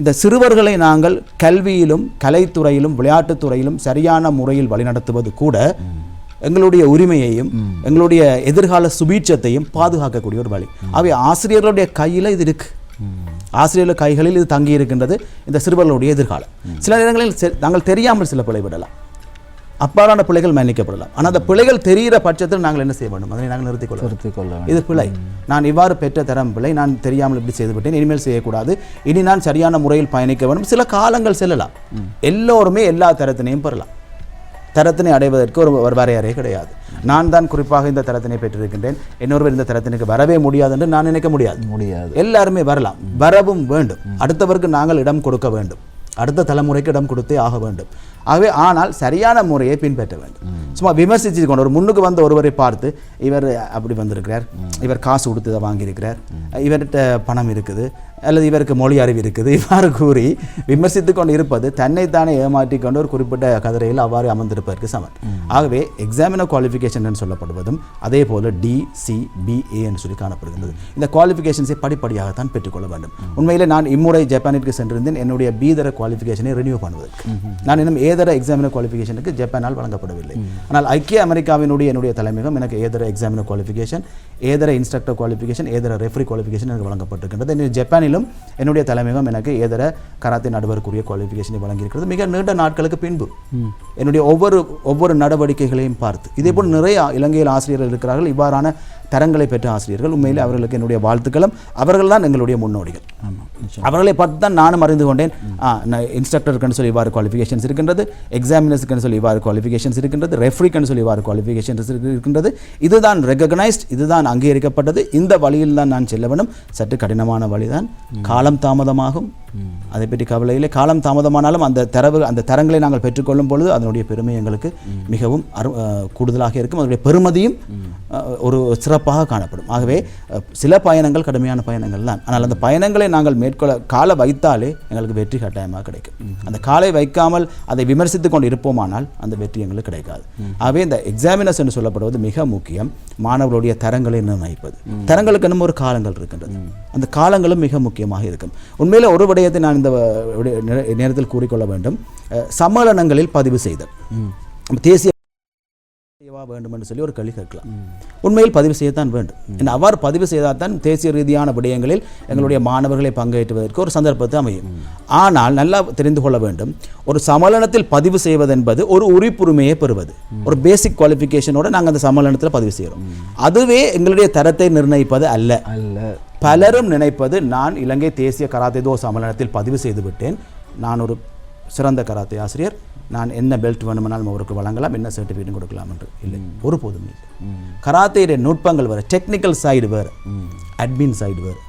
இந்த சிறுவர்களை நாங்கள் கல்வியிலும் கலைத்துறையிலும் விளையாட்டுத்துறையிலும் சரியான முறையில் வழிநடத்துவது கூட எங்களுடைய உரிமையையும் எங்களுடைய எதிர்கால சுபீட்சத்தையும் பாதுகாக்கக்கூடிய ஒரு வழி. அவை ஆசிரியர்களுடைய கையில் இது இருக்கு, ஆசிரியர்கள் கைகளில் இது தங்கி இருக்கின்றது. இந்த சிறுவர்களுடைய எதிர்காலம் சில நேரங்களில் நாங்கள் தெரியாமல் சில பிழை விடலாம், அப்பாறான பிள்ளைகள் மன்னிக்கப்படலாம். ஆனால் அந்த பிள்ளைகள் தெரிகிற பட்சத்தில் நாங்கள் என்ன செய்ய வேண்டும்? அதனை நாங்கள் நிறுத்திக் கொள்ள இது பிழை, நான் இவ்வாறு பெற்ற தரம் பிள்ளை, நான் தெரியாமல் இப்படி செய்துவிட்டேன், இனிமேல் செய்யக்கூடாது, இனி நான் சரியான முறையில் பயணிக்க வேண்டும். சில காலங்கள் செல்லலாம், எல்லோருமே எல்லா தரத்தினையும் பெறலாம். தரத்தினை அடைவதற்கு ஒரு வரையறை கிடையாது. நான் தான் குறிப்பாக இந்த தரத்தினை பெற்றிருக்கின்றேன், இன்னொருவர் இந்த தரத்தினுக்கு வரவே முடியாது என்று நான் நினைக்க முடியாது. எல்லாருமே வரலாம், வரவும் வேண்டும். அடுத்தவருக்கு நாங்கள் இடம் கொடுக்க வேண்டும், அடுத்த தலைமுறைக்கு இடம் கொடுத்தே ஆக வேண்டும். ஆகவே ஆனால் சரியான முறையை பின்பற்ற வேண்டும். சும்மா விமர்சித்து கொண்டு ஒரு முன்னுக்கு வந்த ஒருவரை பார்த்து இவர் அப்படி வந்திருக்கிறார், இவர் காசு கொடுத்து இதை வாங்கியிருக்கிறார், இவர்கிட்ட பணம் இருக்குது அல்லது இவருக்கு மொழி அறிவு இருக்குது, இவ்வாறு கூறி விமர்சித்து கொண்டு இருப்பது தன்னைத்தானே ஏமாற்றி கொண்டு ஒரு குறிப்பிட்ட கதிரையில் அவ்வாறு அமர்ந்திருப்பதற்கு சமன். ஆகவே எக்ஸாமினர் குவாலிஃபிகேஷன் என்று சொல்லப்படுவதும் அதே போல DCBA என்று சொல்லி காணப்படுகின்றது. இந்த குவாலிஃபிகேஷன்ஸை படிப்படியாகத்தான் பெற்றுக்கொள்ள வேண்டும். உண்மையிலே நான் இம்முறை ஜப்பானிற்கு சென்றிருந்தேன் என்னுடைய B தர குவாலிஃபிகேஷனை ரினியூ பண்ணுவதற்கு. நான் இன்னும் A தர எக்ஸாமினர் குவாலிஃபிகேஷனுக்கு ஜப்பானால் வழங்கப்படவில்லை. ஆனால் ஐக்கிய அமெரிக்காவினுடைய என்னுடைய தலைமையகம் எனக்கு A தர எக்ஸாமினர் குவாலிஃபிகேஷன், A தர இன்ஸ்ட்ரக்டர் குவாலிஃபிகேஷன், A தர ரெஃப்ரி குவாலிஃபிகேஷன் எனக்கு வழங்கப்பட்டிருக்கின்றது. ஜப்பானிலும் என்னுடைய தலைமையகம் எனக்கு A தர கராத்தே நடுவருக்குரிய குவாலிஃபிகேஷனை வழங்கியிருக்கிறது. மிக நீண்ட நாட்களுக்கு பின்பு என்னுடைய ஒவ்வொரு நடவடிக்கைகளையும் பார்த்து இதேபோல் நிறைய இலங்கையில் ஆசிரியர்கள் இருக்கிறார்கள், இவ்வாறான தரங்களை பெற்ற ஆசிரியர்கள். உண்மையில் அவர்களுக்கு என்னுடைய வாழ்த்துக்களும். அவர்கள் தான் எங்களுடைய முன்னோடிகள். அவர்களை பார்த்து தான் நானும் அறிந்து கொண்டேன், இன்ஸ்ட்ரக்டருக்குன்னு சொல்லி இவ்வாறு குவாலிஃபிகேஷன்ஸ் இருக்கின்றது, எக்ஸாமினர்ஸுக்குன்னு சொல்லி இவ்வாறு குவாலிஃபிகேஷன்ஸ் இருக்கின்றது, ரெஃப்ரிக்குன்னு சொல்லி இவ்வாறு குவாலிஃபிகேஷன்ஸ் இருக்கின்றது. இதுதான் ரெகக்னைஸ்ட், இதுதான் அங்கீகரிக்கப்பட்டது. இந்த வழியில் தான் நான் செல்ல வேண்டும். சற்று கடினமான வழிதான், காலம் தாமதமாகும், அதை பற்றி கவலையிலே. காலம் தாமதமானாலும் அந்த தரங்களை நாங்கள் பெற்றுக்கொள்ளும் பொழுது அதனுடைய பெருமை எங்களுக்கு மிகவும் கூடுதலாக இருக்கும். அதனுடைய பெருமதியும் ஒரு சிறப்பாக காணப்படும். ஆகவே சில பயணங்கள் கடுமையான பயணங்கள் தான். ஆனால் அந்த பயணங்களை நாங்கள் மேற்கொள்ள காலை வைத்தாலே எங்களுக்கு வெற்றி கட்டாயமாக கிடைக்கும். அந்த காலை வைக்காமல் அதை விமர்சித்து கொண்டு இருப்போமானால் அந்த வெற்றி எங்களுக்கு கிடைக்காது. ஆகவே இந்த எக்ஸாமினர்ஸ் என்று சொல்லப்படுவது மிக முக்கியம். மாணவர்களுடைய தரங்களை நிர்ணயிப்பது, தரங்களுக்கு இன்னும் ஒரு காலங்கள் இருக்கின்றது. அந்த காலங்களும் மிக முக்கியமாக இருக்கும். உண்மையிலே ஒரு விடயத்தை நான் இந்த நேரத்தில் கூறிக்கொள்ள வேண்டும். சம்மேளனங்களில் பதிவு செய்தல் தேசிய வேண்டும் என்று சொல்லி ஒரு கேள்வி கேட்கலாம். உண்மையில் பதிவு செய்யத்தான் வேண்டும். அவ்வாறு பதிவு செய்தால் தான் தேசிய ரீதியான விடயங்களில் எங்களுடைய மாணவர்களை பங்கேற்றுவதற்கு ஒரு சந்தர்ப்பத்தை அமையும். ஆனால் நல்லா தெரிந்து கொள்ள வேண்டும், ஒரு சம்மேளனத்தில் பதிவு செய்வது என்பது ஒரு உரிப்புரிமையை பெறுவது. ஒரு பேசிக் குவாலிஃபிகேஷனோட நாங்கள் அந்த சம்மேளனத்தில் பதிவு செய்கிறோம். அதுவே எங்களுடைய தரத்தை நிர்ணயிப்பது அல்ல. பலரும் நினைப்பது, நான் இலங்கை தேசிய கராத்தே தோ சம்மேளனத்தில் பதிவு செய்து விட்டேன், நான் ஒரு சிறந்த கராத்தே ஆசிரியர், நான் என்ன பெல்ட் வேணுமானாலும் அவருக்கு வழங்கலாம், என்ன சர்டிஃபிகேட்டும் கொடுக்கலாம் என்று இல்லை. ஒருபோதும் இல்லை. கராத்தேடைய நுட்பங்கள் வேறு, டெக்னிக்கல் சைடு வேறு, அட்மின் சைடு வேறு.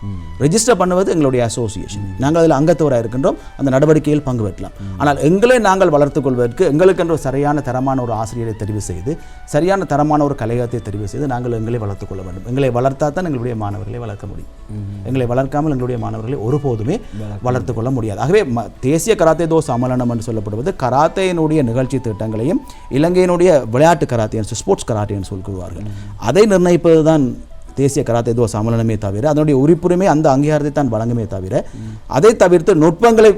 ரெஜிஸ்டர் பண்ணுவது எங்களுடைய அசோசியேஷன், நாங்கள் அதில் அங்கத்தவராக இருக்கின்றோம், அந்த நடவடிக்கையில் பங்கு பெற்றலாம். ஆனால் எங்களை நாங்கள் வளர்த்துக் கொள்வதற்கு எங்களுக்கென்று சரியான தரமான ஒரு ஆசிரியரை தெரிவு செய்து, சரியான தரமான ஒரு கலையகத்தை தெரிவு செய்து நாங்கள் எங்களை வளர்த்துக் கொள்ள வேண்டும். எங்களை வளர்த்தா தான் எங்களுடைய மாணவர்களை வளர்க்க முடியும். எங்களை வளர்க்காமல் எங்களுடைய மாணவர்களை ஒருபோதுமே வளர்த்துக் கொள்ள முடியாது. ஆகவே தேசிய கராத்தே தோ சம்மேளனம் என்று சொல்லப்படுவது கராத்தேயினுடைய நிகழ்ச்சி திட்டங்களையும் இலங்கையினுடைய விளையாட்டு கராத்தே, ஸ்போர்ட்ஸ் கராத்தே என்று சொல்லுவார்கள், அதை நிர்ணயிப்பது தான் தேசிய கராத்தே தோ சம்மேளனமே தவிர, அதனுடைய உரிப்புரிமை அந்த அங்கீகாரத்தை தான் வழங்குமே தவிர, அதை தவிர்த்து நுட்பங்களை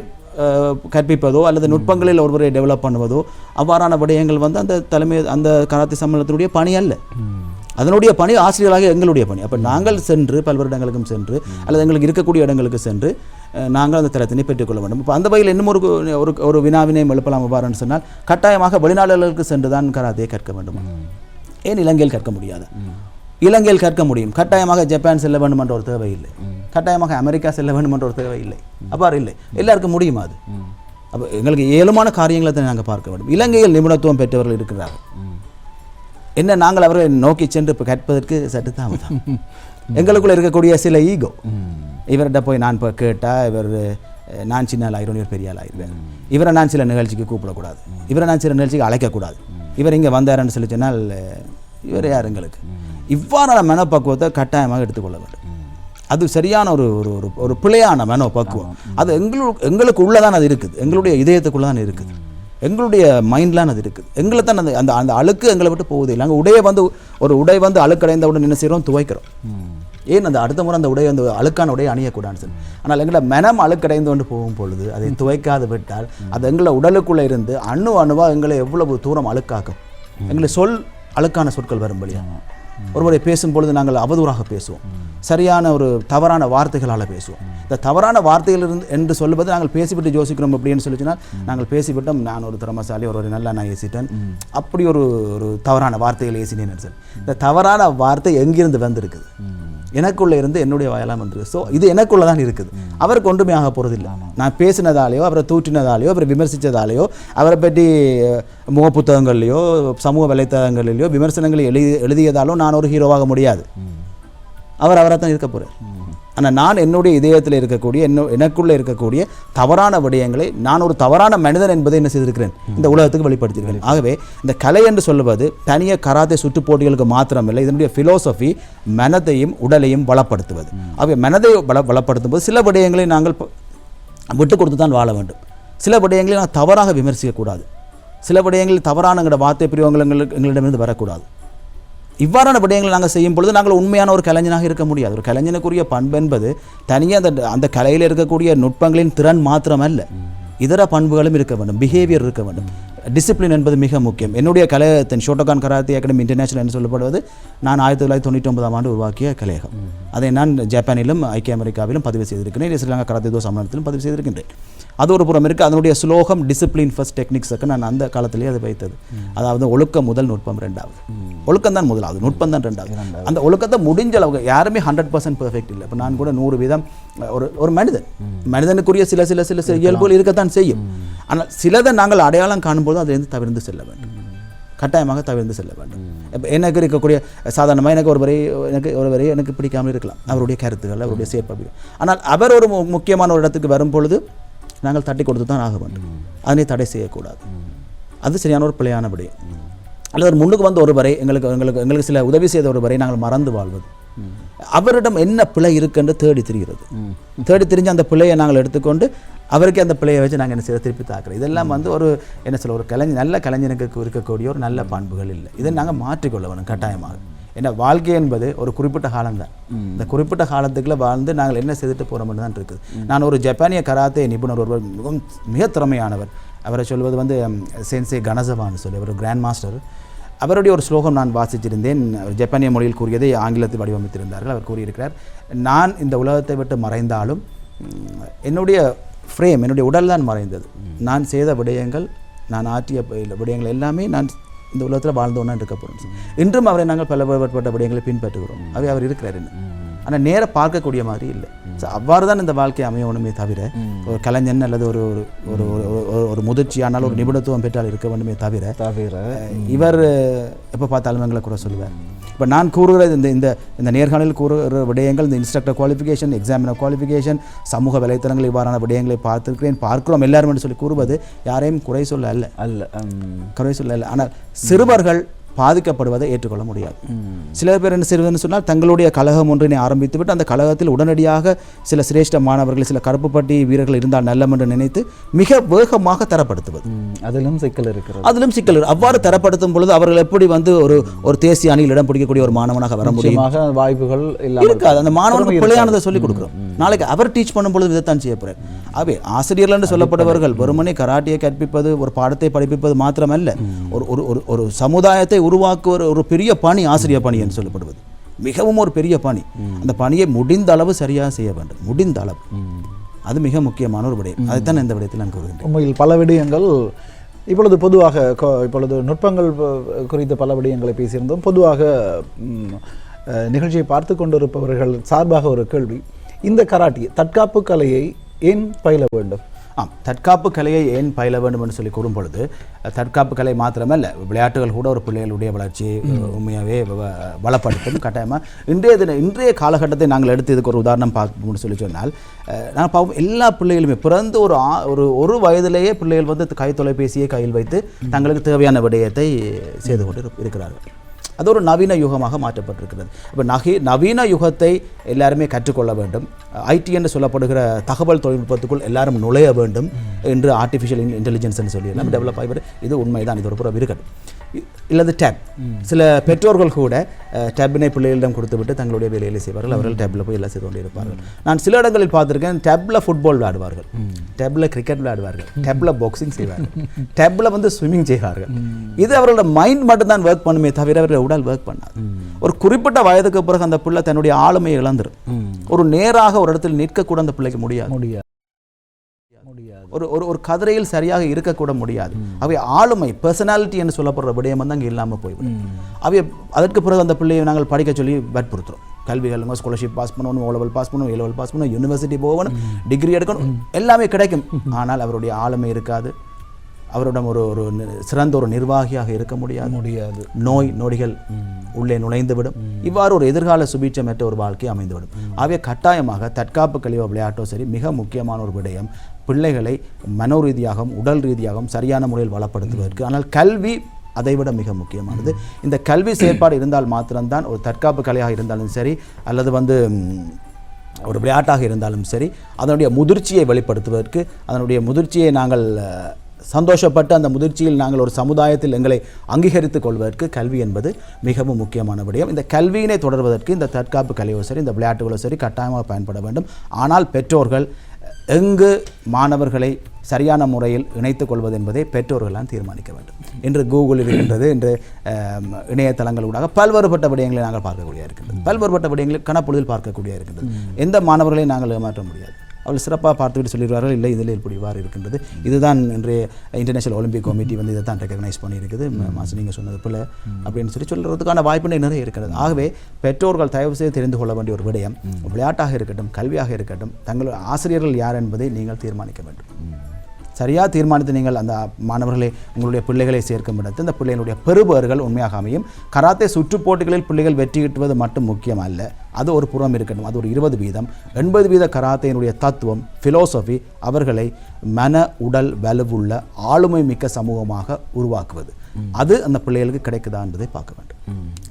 கற்பிப்பதோ அல்லது நுட்பங்களில் ஒருவரை டெவலப் பண்ணுவதோ அவ்வாறான விடயங்கள் அந்த கராத்தே சம்மேளனத்தினுடைய பணி அல்ல. அதனுடைய பணி ஆசிரியர்களாக எங்களுடைய பணி. அப்போ நாங்கள் சென்று பல்வேறு இடங்களுக்கும் சென்று அல்லது எங்களுக்கு இருக்கக்கூடிய இடங்களுக்கு சென்று நாங்கள் அந்த தரத்தினை பெற்றுக்கொள்ள வேண்டும். இப்போ அந்த வகையில் இன்னும் ஒரு வினாவினையும் எழுப்பலாம். எவ்வாறுன்னு சொன்னால், கட்டாயமாக வெளிநாடுகளுக்கு சென்று தான் கராத்தையை கற்க வேண்டும். ஏன் இலங்கையில் கற்க முடியாது? இலங்கையில் கற்க முடியும். கட்டாயமாக ஜப்பான் செல்ல வேண்டும் என்ற ஒரு தேவை இல்லை. கட்டாயமாக அமெரிக்கா செல்ல வேண்டும் என்ற ஒரு தேவை இல்லை. அவ்வாறு இல்லை, எல்லாருக்கும் முடியுமா அது? அப்போ எங்களுக்கு ஏழுமான காரியங்களை தான் நாங்கள் பார்க்க வேண்டும். இலங்கையில் நிபுணத்துவம் பெற்றவர்கள் இருக்கிறார்கள். என்ன, நாங்கள் அவர்களை நோக்கி சென்று இப்போ கற்பதற்கு சற்று தாமதம். எங்களுக்குள்ள இருக்கக்கூடிய சில ஈகோ, இவர்கிட்ட போய் நான் இப்போ கேட்டால் நான் சின்ன ஆள் ஆயிரும், இவர் பெரிய ஆள் ஆயிடுவேன், இவரை நான் சில நிகழ்ச்சிக்கு கூப்பிடக்கூடாது, இவரை நான் சில நிகழ்ச்சிக்கு அழைக்கக்கூடாது, இவர் இங்கே வந்தாருன்னு சொல்லி சொன்னால் இவர் யார் எங்களுக்கு? இவ்வாறான மனப்பக்குவத்தை கட்டாயமாக எடுத்துக்கொள்ள வேண்டும். அது சரியான ஒரு பிழையான மனப்பக்குவம். அது எங்களுக்கு உள்ளதான் அது இருக்குது, எங்களுடைய இதயத்துக்குள்ள தான் இருக்குது, எங்களுடைய மைண்ட்லாம் அது இருக்குது. எங்களை தான் அந்த அழுக்கு எங்களை விட்டு போகுது இல்லை. அங்கே ஒரு உடை வந்து அழுக்கடைந்தவுடன் என்ன செய்கிறோம்? துவைக்கிறோம். ஏன் அந்த அடுத்த முறை அந்த உடை அழுக்கான உடையை அணியக்கூடாதுன்னு சொல்லி. ஆனால் எங்களை மனம் அழுக்கடைந்து கொண்டு போகும் பொழுது அதை துவைக்காது விட்டால் அது எங்களை உடலுக்குள்ளே இருந்து அணுவாக எங்களை எவ்வளவு தூரம் அழுக்காக்கும். எங்களை அழுக்கான சொற்கள் வரும்படியா ஒருவரை பேசும்பொழுது நாங்கள் அவதூறாக பேசுவோம், சரியான ஒரு தவறான வார்த்தைகளால் பேசுவோம். இந்த தவறான வார்த்தைகள் என்று சொல்லுவது நாங்கள் பேசிவிட்டு யோசிக்கிறோம் அப்படின்னு சொல்லிச்சுனால், நாங்கள் பேசிவிட்டோம், நான் ஒரு திறமசாலி, ஒரு நல்லா நான் ஏசிட்டேன், அப்படி ஒரு தவறான வார்த்தைகள் ஏசினேன்னு சொல்லி. இந்த தவறான வார்த்தை எங்கிருந்து வந்திருக்குது? எனக்குள்ளே இருந்து என்னுடைய வாயெல்லாம் வந்துருக்கு. ஸோ இது எனக்குள்ளே தான் இருக்குது. அவருக்கு ஒன்றுமே ஆக போகிறதில்லை. நான் பேசினதாலேயோ அவரை தூற்றினதாலேயோ அவரை விமர்சித்ததாலேயோ அவரை பற்றி முகப்புத்தகங்கள்லையோ சமூக வலைத்தளங்களிலையோ விமர்சனங்களை எழுதியதாலும் நான் ஒரு ஹீரோவாக முடியாது. அவரை தான் இருக்க போகிறார். ஆனால் நான் என்னுடைய இதயத்தில் இருக்கக்கூடிய எனக்குள்ளே இருக்கக்கூடிய தவறான விடயங்களை நான் ஒரு தவறான மனிதன் என்பதை என்ன செய்திருக்கிறேன் இந்த உலகத்துக்கு வெளிப்படுத்தியிருக்கிறேன். ஆகவே இந்த கலை என்று சொல்லுவது தனியாக கராத்தே சுற்று போட்டிகளுக்கு மாத்திரமில்லை, இதனுடைய ஃபிலோசபி மனதையும் உடலையும் பலப்படுத்துவது. ஆகவே மனதை பலப்படுத்தும் போது சில விடயங்களை நாங்கள் விட்டு கொடுத்து தான் வாழ வேண்டும். சில விடயங்களை நாங்கள் தவறாக விமர்சிக்கக்கூடாது. சில விடயங்களில் தவறான எங்களோட வார்த்தை பிரிவங்கள் எங்களிடமிருந்து வரக்கூடாது. இவ்வாறான விடயங்களை நாங்கள் செய்யும் பொழுது நாங்கள் உண்மையான ஒரு கலைஞனாக இருக்க முடியாது. ஒரு கலைஞனுக்குரிய பண்பு என்பது தனியாக அந்த கலையில் இருக்கக்கூடிய நுட்பங்களின் திறன் மாத்திரமல்ல, இதர பண்புகளும் இருக்க வேண்டும், பிஹேவியர் இருக்க வேண்டும். டிசிப்ளின் என்பது மிக முக்கியம். என்னுடைய கலையத்தின் ஷோட்டோகான் கராத்தே அகாடமி இன்டர்நேஷனல் என்று சொல்லப்படுவது நான் 1999ஆம் ஆண்டு உருவாக்கிய கலையகம். அதை நான் ஜப்பானிலும் ஐக்கிய அமெரிக்காவிலும் பதிவு செய்திருக்கிறேன். ஸ்ரீலங்கா கராத்தே தோ சம்மேளனத்திலும் பதிவு செய்திருக்கின்றேன். அது ஒரு புறம் இருக்குது. அதனுடைய ஸ்லோகம் டிசிப்ளின் ஃபர்ஸ்ட் டெக்னிக்ஸுக்கு நான் அந்த காலத்திலேயே அது வைத்தது. அதாவது ஒழுக்கம் முதல், நுட்பம் ரெண்டாவது. ஒழுக்கம் தான் முதலாவது, நுட்பம் தான் ரெண்டாவது. அந்த ஒழுக்கத்தை முடிஞ்ச அளவுக்கு யாருமே 100% பெர்ஃபெக்ட் இல்லை. இப்போ நான் கூட 100% ஒரு மனிதனுக்குரிய சில சில சில சில இயல்புகள் இருக்கத்தான் செய்யும். ஆனால் சிலதை நாங்கள் அடையாளம் காணும்போது அதிலிருந்து தவிர்த்து செல்ல வேண்டும், கட்டாயமாக தவிர்த்து செல்ல வேண்டும். இப்போ எனக்கு இருக்கக்கூடிய சாதாரணமாக எனக்கு பிடிக்காமல் இருக்கலாம் அவருடைய கருத்துக்கள், அவருடைய செயற்பாடு. ஆனால் அவர் ஒரு முக்கியமான ஒரு இடத்துக்கு வரும் பொழுது நாங்கள் தட்டி கொடுத்து தான் ஆக வேண்டும். அதனை தடை செய்யக்கூடாது. அது சரியான ஒரு பிழையான விடயம். அல்லது ஒரு முன்னுக்கு வந்து ஒருவரை எங்களுக்கு சில உதவி செய்த ஒருவரை நாங்கள் மறந்து வாழ்வது, அவரிடம் என்ன பிழை இருக்குன்னு தேடி திரிஞ்சு அந்த பிழையை நாங்கள் எடுத்துக்கொண்டு அவருக்கு அந்த பிழையை வச்சு நாங்கள் என்ன செய்ய திருப்பி தாக்குறோம். இதெல்லாம் வந்து ஒரு என்ன சொல்ல ஒரு நல்ல கலைஞனுக்கு இருக்கக்கூடிய ஒரு நல்ல பண்புகள் இல்லை. இதை நாங்கள் மாற்றிக்கொள்ள வேணும் கட்டாயமாக. ஏன்னா வாழ்க்கை என்பது ஒரு குறிப்பிட்ட காலம்தான். இந்த குறிப்பிட்ட காலத்துக்குள்ள வாழ்ந்து நாங்கள் என்ன செய்துட்டு போகிறோம்னு தான் இருக்குது. நான் ஒரு ஜப்பானிய கராத்தே நிபுணர் ஒருவர், மிக திறமையானவர், அவரை சொல்வது வந்து சென்சே கணசவான்னு சொல்லி அவர் கிராண்ட் மாஸ்டர். அவருடைய ஒரு ஸ்லோகம் நான் வாசிச்சிருந்தேன். ஜப்பானிய மொழியில் கூறியதை ஆங்கிலத்தில் வடிவமைத்திருந்தார்கள். அவர் கூறியிருக்கிறார், நான் இந்த உலகத்தை விட்டு மறைந்தாலும் என்னுடைய ஃப்ரேம், என்னுடைய உடல் தான் மறைந்தது. நான் செய்த விடயங்கள், நான் ஆற்றிய விடயங்கள் எல்லாமே நான் இந்த உலகத்தில் வாழ்ந்தோன்னா இருக்க போகிறோம். இன்றும் அவரை நாங்கள் பலப்பட்ட விடயங்களை பின்பற்றுகிறோம். அவர் இருக்கிறார் என்ன, ஆனால் நேராக பார்க்கக்கூடிய மாதிரி இல்லை. ஸோ அவ்வாறு தான் இந்த வாழ்க்கை அமையணுமே தவிர ஒரு கலைஞன் அல்லது ஒரு ஒரு ஒரு முதிர்ச்சியானால் ஒரு நிபுணத்துவம் பெற்றால் இருக்க வேண்டுமே தவிர இவர் எப்போ பார்த்தாலும் எங்களை கூட சொல்லுவார். இப்போ நான் கூறுகிற இந்த நேர்காணலில் கூறுகிற விடயங்கள், இந்த இன்ஸ்ட்ரக்டர் குவாலிஃபிகேஷன், எக்ஸாமினர் குவாலிஃபிகேஷன், சமூக வலைத்தளங்கள், இவ்வாறான விடயங்களை பார்க்கிறோம் எல்லாரும் என்று சொல்லி கூறுவது யாரையும் குறை சொல்ல அல்ல. ஆனால் சிறுவர்கள் பாதிக்கப்படுவதை ஏற்றுக்கொள்ள முடியாது. சில பேர் என்ன செய்வதுன்னு சொன்னால் தங்களுடைய கழகம் ஒன்றினை ஆரம்பித்து விட்டு அந்த கழகத்தில் உடனடியாக சில சிரேஷ்ட மாணவர்கள், சில கருப்பு பட்டி வீரர்கள் இருந்தால் நல்லம் என்று நினைத்து மிக வேகமாக தரப்படுத்துவது. அதிலும் சிக்கல். அவ்வாறு தரப்படுத்தும் பொழுது அவர்கள் எப்படி வந்து ஒரு தேசிய அணியில் இடம் பிடிக்கக்கூடிய ஒரு மாணவனாக வர முடியும்? வாய்ப்புகள் இருக்காது. அந்த மாணவனுக்கு பிழையானதை சொல்லிக் கொடுக்குறோம். நாளைக்கு அவர் டீச் பண்ணும் பொழுது இதைத்தான் செய்ய போறார். அவை ஆசிரியர்கள் என்று சொல்லப்படுபவர்கள் வெறுமனே கராட்டியை கற்பிப்பது, ஒரு பாடத்தை படிப்பிப்பது மாத்திரமல்ல, ஒரு சமுதாயத்தை உருவாக்குவது ஒரு பெரிய பணி ஆசிரியர் பணி என்று சொல்லப்படுவது. மிகவும் ஒரு பெரிய பணி. அந்த பணியை முடிந்த அளவு சரியாக செய்ய வேண்டும். முடிந்த அளவு அது மிக முக்கியமான ஒரு விடயம். அதைத்தான் இந்த விடயத்தில் நான் கூறுகின்றேன். உண்மையில் பல விடயங்கள் இப்பொழுது நுட்பங்கள் குறித்த பல விடயங்களை பேசியிருந்தோம். பொதுவாக நிகழ்ச்சியை பார்த்து கொண்டிருப்பவர்கள் சார்பாக ஒரு கேள்வி, இந்த கராட்டி தற்காப்பு கலையை ஏன் பயில வேண்டும்? தற்காப்பு கலையை ஏன் பயில வேண்டும் என்று சொல்லி கூறும் பொழுது, தற்காப்பு கலை மாத்திரமல்ல, விளையாட்டுகள் கூட ஒரு பிள்ளைகளுடைய வளர்ச்சியை உண்மையாகவே வளப்படுத்தும் கட்டாயமாக. இன்றைய காலகட்டத்தை நாங்கள் எடுத்து இதுக்கு ஒரு உதாரணம் பார்க்கணும்னு சொல்லி சொன்னால், நான் பார்ப்போம் எல்லா பிள்ளைகளுமே பிறந்து ஒரு வயதிலேயே பிள்ளைகள் வந்து தொலைபேசியை கையில் வைத்து தங்களுக்கு தேவையான விடயத்தை செய்து கொண்டு இருக்கிறார்கள். அது ஒரு நவீன யுகமாக மாற்றப்பட்டிருக்கிறது. இப்போ நவீன யுகத்தை எல்லாருமே கற்றுக்கொள்ள வேண்டும். ஐடி என்று சொல்லப்படுகிற தகவல் தொழில்நுட்பத்துக்குள் எல்லாரும் நுழைய வேண்டும் என்று ஆர்டிஃபிஷியல் இன்டெலிஜென்ஸ்ன்னு சொல்லி எல்லாம் டெவலப் ஆகி இது உண்மைதான். இது ஒரு புறம் இருக்கட்டும். இல்லது டேப், சில பெற்றோர்கள் கூட டேப்பினை பிள்ளைகளிடம் கொடுத்துவிட்டு தங்களுடைய வேலைகளை செய்வார்கள். அவர்கள் டேப்பில் போய் எல்லாம் செய்து கொண்டு இருப்பார்கள். நான் சில இடங்களில் பார்த்துருக்கேன், டேப்பில் ஃபுட்பால் விளையாடுவார்கள், டேப்பில் கிரிக்கெட் விளையாடுவார்கள், டேப்பில் பாக்ஸிங் செய்வார்கள், டேப்பில் வந்து ஸ்விம்மிங் செய்வார்கள். இது அவர்களோட மைண்ட் மட்டும்தான் ஒர்க் பண்ணுமே தவிர அவர்கள் உடல் ஒர்க் பண்ணாது. ஒரு குறிப்பிட்ட வயதுக்கு பிறகு அந்த பிள்ளை தன்னுடைய ஆளுமையை இழந்துடும். ஒரு நேராக ஒரு இடத்தில் நிற்கக்கூட அந்த பிள்ளைக்கு முடியாது. ஒரு கதிரையில் சரியாக இருக்கக்கூட முடியாது. அவை ஆளுமை, பர்சனாலிட்டி என்று சொல்லப்படுற விடயம் வந்து அங்கே இல்லாமல் போய்விடும். அவை அதற்கு பிறகு அந்த பிள்ளையை நாங்கள் படிக்க சொல்லி வற்புறுத்துறோம். கல்விகள் ஸ்காலர்ஷிப் பாஸ் பண்ணணும், ஓ லெவல் பாஸ் பண்ணணும், ஏ லெவல் பாஸ் பண்ணணும், யூனிவர்சிட்டி போகணும், டிகிரி எடுக்கணும், எல்லாமே கிடைக்கும். ஆனால் அவருடைய ஆளுமை இருக்காது, அவரிடம் ஒரு சிறந்த ஒரு நிர்வாகியாக இருக்க முடியாது. நோடிகள் உள்ளே நுழைந்துவிடும். இவ்வாறு ஒரு எதிர்கால சுபீட்சமற்ற ஒரு வாழ்க்கை அமைந்துவிடும். ஆகவே கட்டாயமாக தற்காப்பு கழிவு விளையாட்டோ சரி மிக முக்கியமான ஒரு விடயம் பிள்ளைகளை மனோ ரீதியாகவும் உடல் ரீதியாகவும் சரியான முறையில் வளப்படுத்துவதற்கு. ஆனால் கல்வி அதைவிட மிக முக்கியமானது. இந்த கல்வி செயற்பாடு இருந்தால் மாத்திரம்தான் ஒரு தற்காப்பு கலையாக இருந்தாலும் சரி அல்லது ஒரு விளையாட்டாக இருந்தாலும் சரி அதனுடைய முதிர்ச்சியை வெளிப்படுத்துவதற்கு, அதனுடைய முதிர்ச்சியை நாங்கள் சந்தோஷப்பட்டு அந்த முதிர்ச்சியில் நாங்கள் ஒரு சமுதாயத்தில் எங்களை அங்கீகரித்துக் கொள்வதற்கு கல்வி என்பது மிகவும் முக்கியமான விடயம். இந்த கல்வியினை தொடர்வதற்கு இந்த தற்காப்பு கலையோ சரி இந்த விளையாட்டுகளோ சரி கட்டாயமாக பயன்பட வேண்டும். ஆனால் பெற்றோர்கள் எங்கு மாணவர்களை சரியான முறையில் இணைத்துக் கொள்வது என்பதை பெற்றோர்களால் தீர்மானிக்க வேண்டும். இன்று கூகுள் இருக்கின்றது, இன்று இணையதளங்களூடாக பல்வேறுபட்ட விடயங்களை நாங்கள் பார்க்கக்கூடிய இருக்கின்றது. பல்வேறுபட்ட விடயங்களை கணப்பொழுதில் பார்க்கக்கூடிய இருக்கின்றது. எந்த மாணவர்களை நாங்கள் ஏமாற்ற முடியாது. அவள் சிறப்பாக பார்த்துவிட்டு சொல்லிடுவார்கள், இல்லை இதில் இப்படி இவ்வாறு இருக்கின்றது. இதுதான் இன்றைய இன்டர்நேஷனல் ஒலிம்பிக் கமிட்டி இதை தான் ரெகக்னைஸ் பண்ணியிருக்குது. மாசு நீங்கள் சொன்னது போல அப்படின்னு சொல்கிறதுக்கான வாய்ப்புகள் நிறைய இருக்கிறது. ஆகவே பெற்றோர்கள் தயவு செய்து தெரிந்து கொள்ள வேண்டிய ஒரு விடயம், விளையாட்டாக இருக்கட்டும் கல்வியாக இருக்கட்டும், தங்கள் ஆசிரியர்கள் யார் என்பதை நீங்கள் தீர்மானிக்க வேண்டும். சரியாக தீர்மானித்து நீங்கள் அந்த மாணவர்களை உங்களுடைய பிள்ளைகளை சேர்க்கும் இடத்து அந்த பிள்ளைகளுடைய பெறுபவர்கள் உண்மையாக அமையும். கராத்தே சுற்றுப் போட்டிகளில் பிள்ளைகள் வெற்றி கிட்டுவது மட்டும் முக்கியம் அல்ல, அது ஒரு புறம் இருக்கட்டும். அது ஒரு 20%. 80% கராத்தேயினுடைய தத்துவம் ஃபிலோசபி அவர்களை மன உடல் வலுவுள்ள ஆளுமை மிக்க சமூகமாக உருவாக்குவது. அது அந்த பிள்ளைகளுக்கு கிடைக்குதா என்பதை பார்க்க வேண்டும்.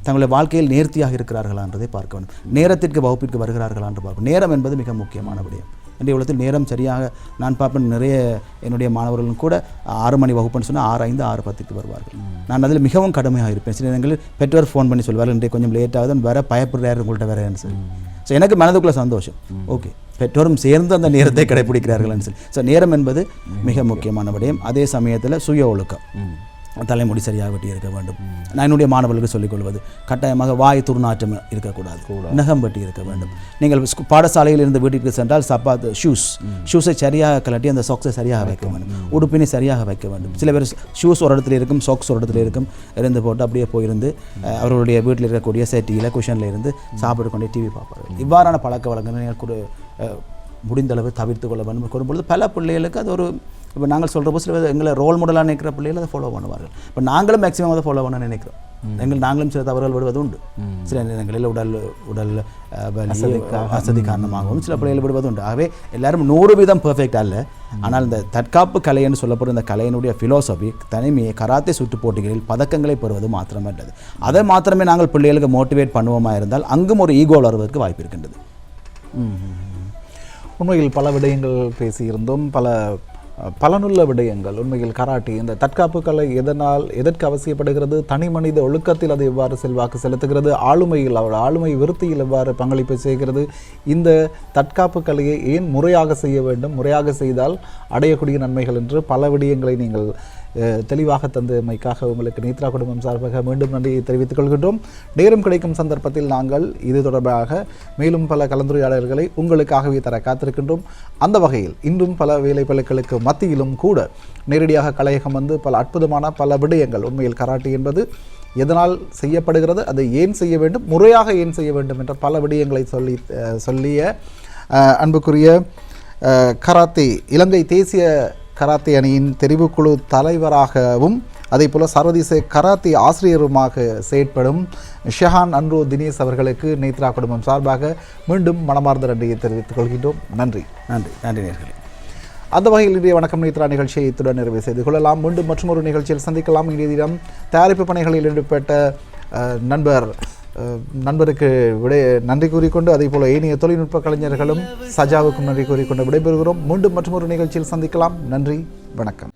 தங்களுடைய வாழ்க்கையில் நேர்த்தியாக இருக்கிறார்களா என்றதை பார்க்க வேண்டும். நேரத்திற்கு வகுப்பிற்கு வருகிறார்களா என்று பார்க்க. நேரம் என்பது மிக முக்கியமான விடயம். இன்றைய உலகத்தில் நேரம் சரியாக நான் பார்ப்பேன். நிறைய என்னுடைய மாணவர்களும் கூட 6 மணி வகுப்புன்னு சொன்னால் 6:05 6:10 வருவார்கள். நான் அதில் மிகவும் கடுமையாக இருப்பேன். சில நேரங்களில் பெற்றோர் ஃபோன் பண்ணி சொல்வார்கள், இன்றைய கொஞ்சம் லேட் ஆகுது, வேற பயப்படுறாரு உங்கள்கிட்ட வேறேன்னு சொல்லி. ஸோ எனக்கு மனதுக்குள்ள சந்தோஷம், ஓகே பெற்றோரும் சேர்ந்து அந்த நேரத்தை கடைபிடிக்கிறார்கள்னு சொல்லி. ஸோ நேரம் என்பது மிக முக்கியமான விடயம். அதே சமயத்தில் சுய ஒழுக்கம், தலைமுடி சரியாக வெட்டி இருக்க வேண்டும். நான் என்னுடைய மாணவர்களுக்கு சொல்லிக் கொள்வது கட்டாயமாக வாய் துர்நாற்றம் இருக்கக்கூடாது, நகம் வெட்டி இருக்க வேண்டும். நீங்கள் பாடசாலையில் இருந்து வீட்டிற்கு சென்றால் சப்பாத்து ஷூஸை சரியாக கலட்டி அந்த சாக்ஸை சரியாக வைக்க வேண்டும், உடுப்பினை சரியாக வைக்க வேண்டும். சில பேர் ஷூஸ் ஒரு இடத்துல இருக்கும், சாக்ஸ் ஒரு இடத்துல இருக்கும், இருந்து போட்டு அப்படியே போயிருந்து அவர்களுடைய வீட்டில் இருக்கக்கூடிய செட்டியில் குஷனில் இருந்து சாப்பிட்டு கொண்டே டிவி பார்ப்பார்கள். இவ்வாறான பழக்க வழக்கங்களை நீங்கள் முடிந்தளவு தவிர்த்து கொள்ள வேண்டும். கூறும்பொழுது பல பிள்ளைகளுக்கு அது ஒரு இப்போ நாங்கள் சொல்கிறப்போ சில எங்களை ரோல் மாடலாக நினைக்கிற பிள்ளைகள் அதை ஃபாலோ பண்ணுவார்கள். இப்போ நாங்களும் மேக்ஸிமம் அதை ஃபாலோ பண்ண நினைக்கிறோம். நாங்களும் சில தவறுகள் விடுவது உண்டு. சில நேரங்களில் உடல் வசதி காரணமாகவும் சில பிள்ளைகள் விடுவது உண்டு. ஆகவே எல்லாரும் 100% பெர்ஃபெக்ட் அல்ல. ஆனால் இந்த தற்காப்பு கலை என்று சொல்லப்படும் இந்த கலையினுடைய ஃபிலோசபி தனிமையை கராத்தே சுற்று போட்டிகளில் பதக்கங்களை பெறுவது மாத்திரமல்லது. அதை மாத்திரமே நாங்கள் பிள்ளைகளுக்கு மோட்டிவேட் பண்ணுவோமா இருந்தால் அங்கும் ஒரு ஈகோ வருவதற்கு வாய்ப்பு இருக்கின்றது. உண்மையில் பல விடயங்கள் பேசியிருந்தோம், பலனுள்ள விடயங்கள். உண்மையில் கராட்டே இந்த தற்காப்பு கலை எதற்கு அவசியப்படுகிறது, தனி மனித ஒழுக்கத்தில் அது எவ்வாறு செல்வாக்கு செலுத்துகிறது, ஆளுமையில் ஆளுமை விருத்தியில் எவ்வாறு பங்களிப்பு செய்கிறது, இந்த தற்காப்பு கலையை ஏன் முறையாக செய்ய வேண்டும், முறையாக செய்தால் அடையக்கூடிய நன்மைகள் என்று பல விடயங்களை நீங்கள் தெளிவாக தந்தமைக்காக உங்களுக்கு நேத்ரா குடும்பம் சார்பாக மீண்டும் நன்றியை தெரிவித்துக் கொள்கின்றோம். நேரம் கிடைக்கும் சந்தர்ப்பத்தில் நாங்கள் இது தொடர்பாக மேலும் பல கலந்துரையாடல்களை உங்களுக்காகவே தர காத்திருக்கின்றோம். அந்த வகையில் இன்றும் பல வேலைப்பளுக்களுக்கு மத்தியிலும் கூட நேரடியாக கலையகம் வந்து பல அற்புதமான பல விடயங்கள், உண்மையில் கராட்டே என்பது எதனால் செய்யப்படுகிறது, அதை ஏன் செய்ய வேண்டும், முறையாக ஏன் செய்ய வேண்டும் என்ற பல விடயங்களை சொல்லிய அன்புக்குரிய கராத்தே இலங்கை தேசிய கராத்தே அணியின் தெரிவுக்குழு தலைவராகவும் அதேபோல் சர்வதேச கராத்தே ஆசிரியருமாக செயற்படும் ஷஹான் அன்ரோ தினேஷ் அவர்களுக்கு நேத்ரா குடும்பம் சார்பாக மீண்டும் மனமார்ந்த நன்றியை தெரிவித்துக் கொள்கின்றோம். நன்றி நேயர்களே. அந்த வகையில் இன்றைய வணக்கம் நேத்ரா நிகழ்ச்சியை இத்துடன் நிறைவு செய்து கொள்ளலாம். மீண்டும் மற்றொரு நிகழ்ச்சியில் சந்திக்கலாம். இன்றைய தினம் தயாரிப்பு பணிகளில் ஈடுபட்ட நண்பருக்கு நன்றி கூறிக்கொண்டு அதே போல ஏனைய தொழில்நுட்ப கலைஞர்களும் சஜாவுக்கும் நன்றி கூறிக்கொண்டு விடைபெறுகிறோம். மீண்டும் மற்றொரு நிகழ்ச்சியில் சந்திக்கலாம். நன்றி, வணக்கம்.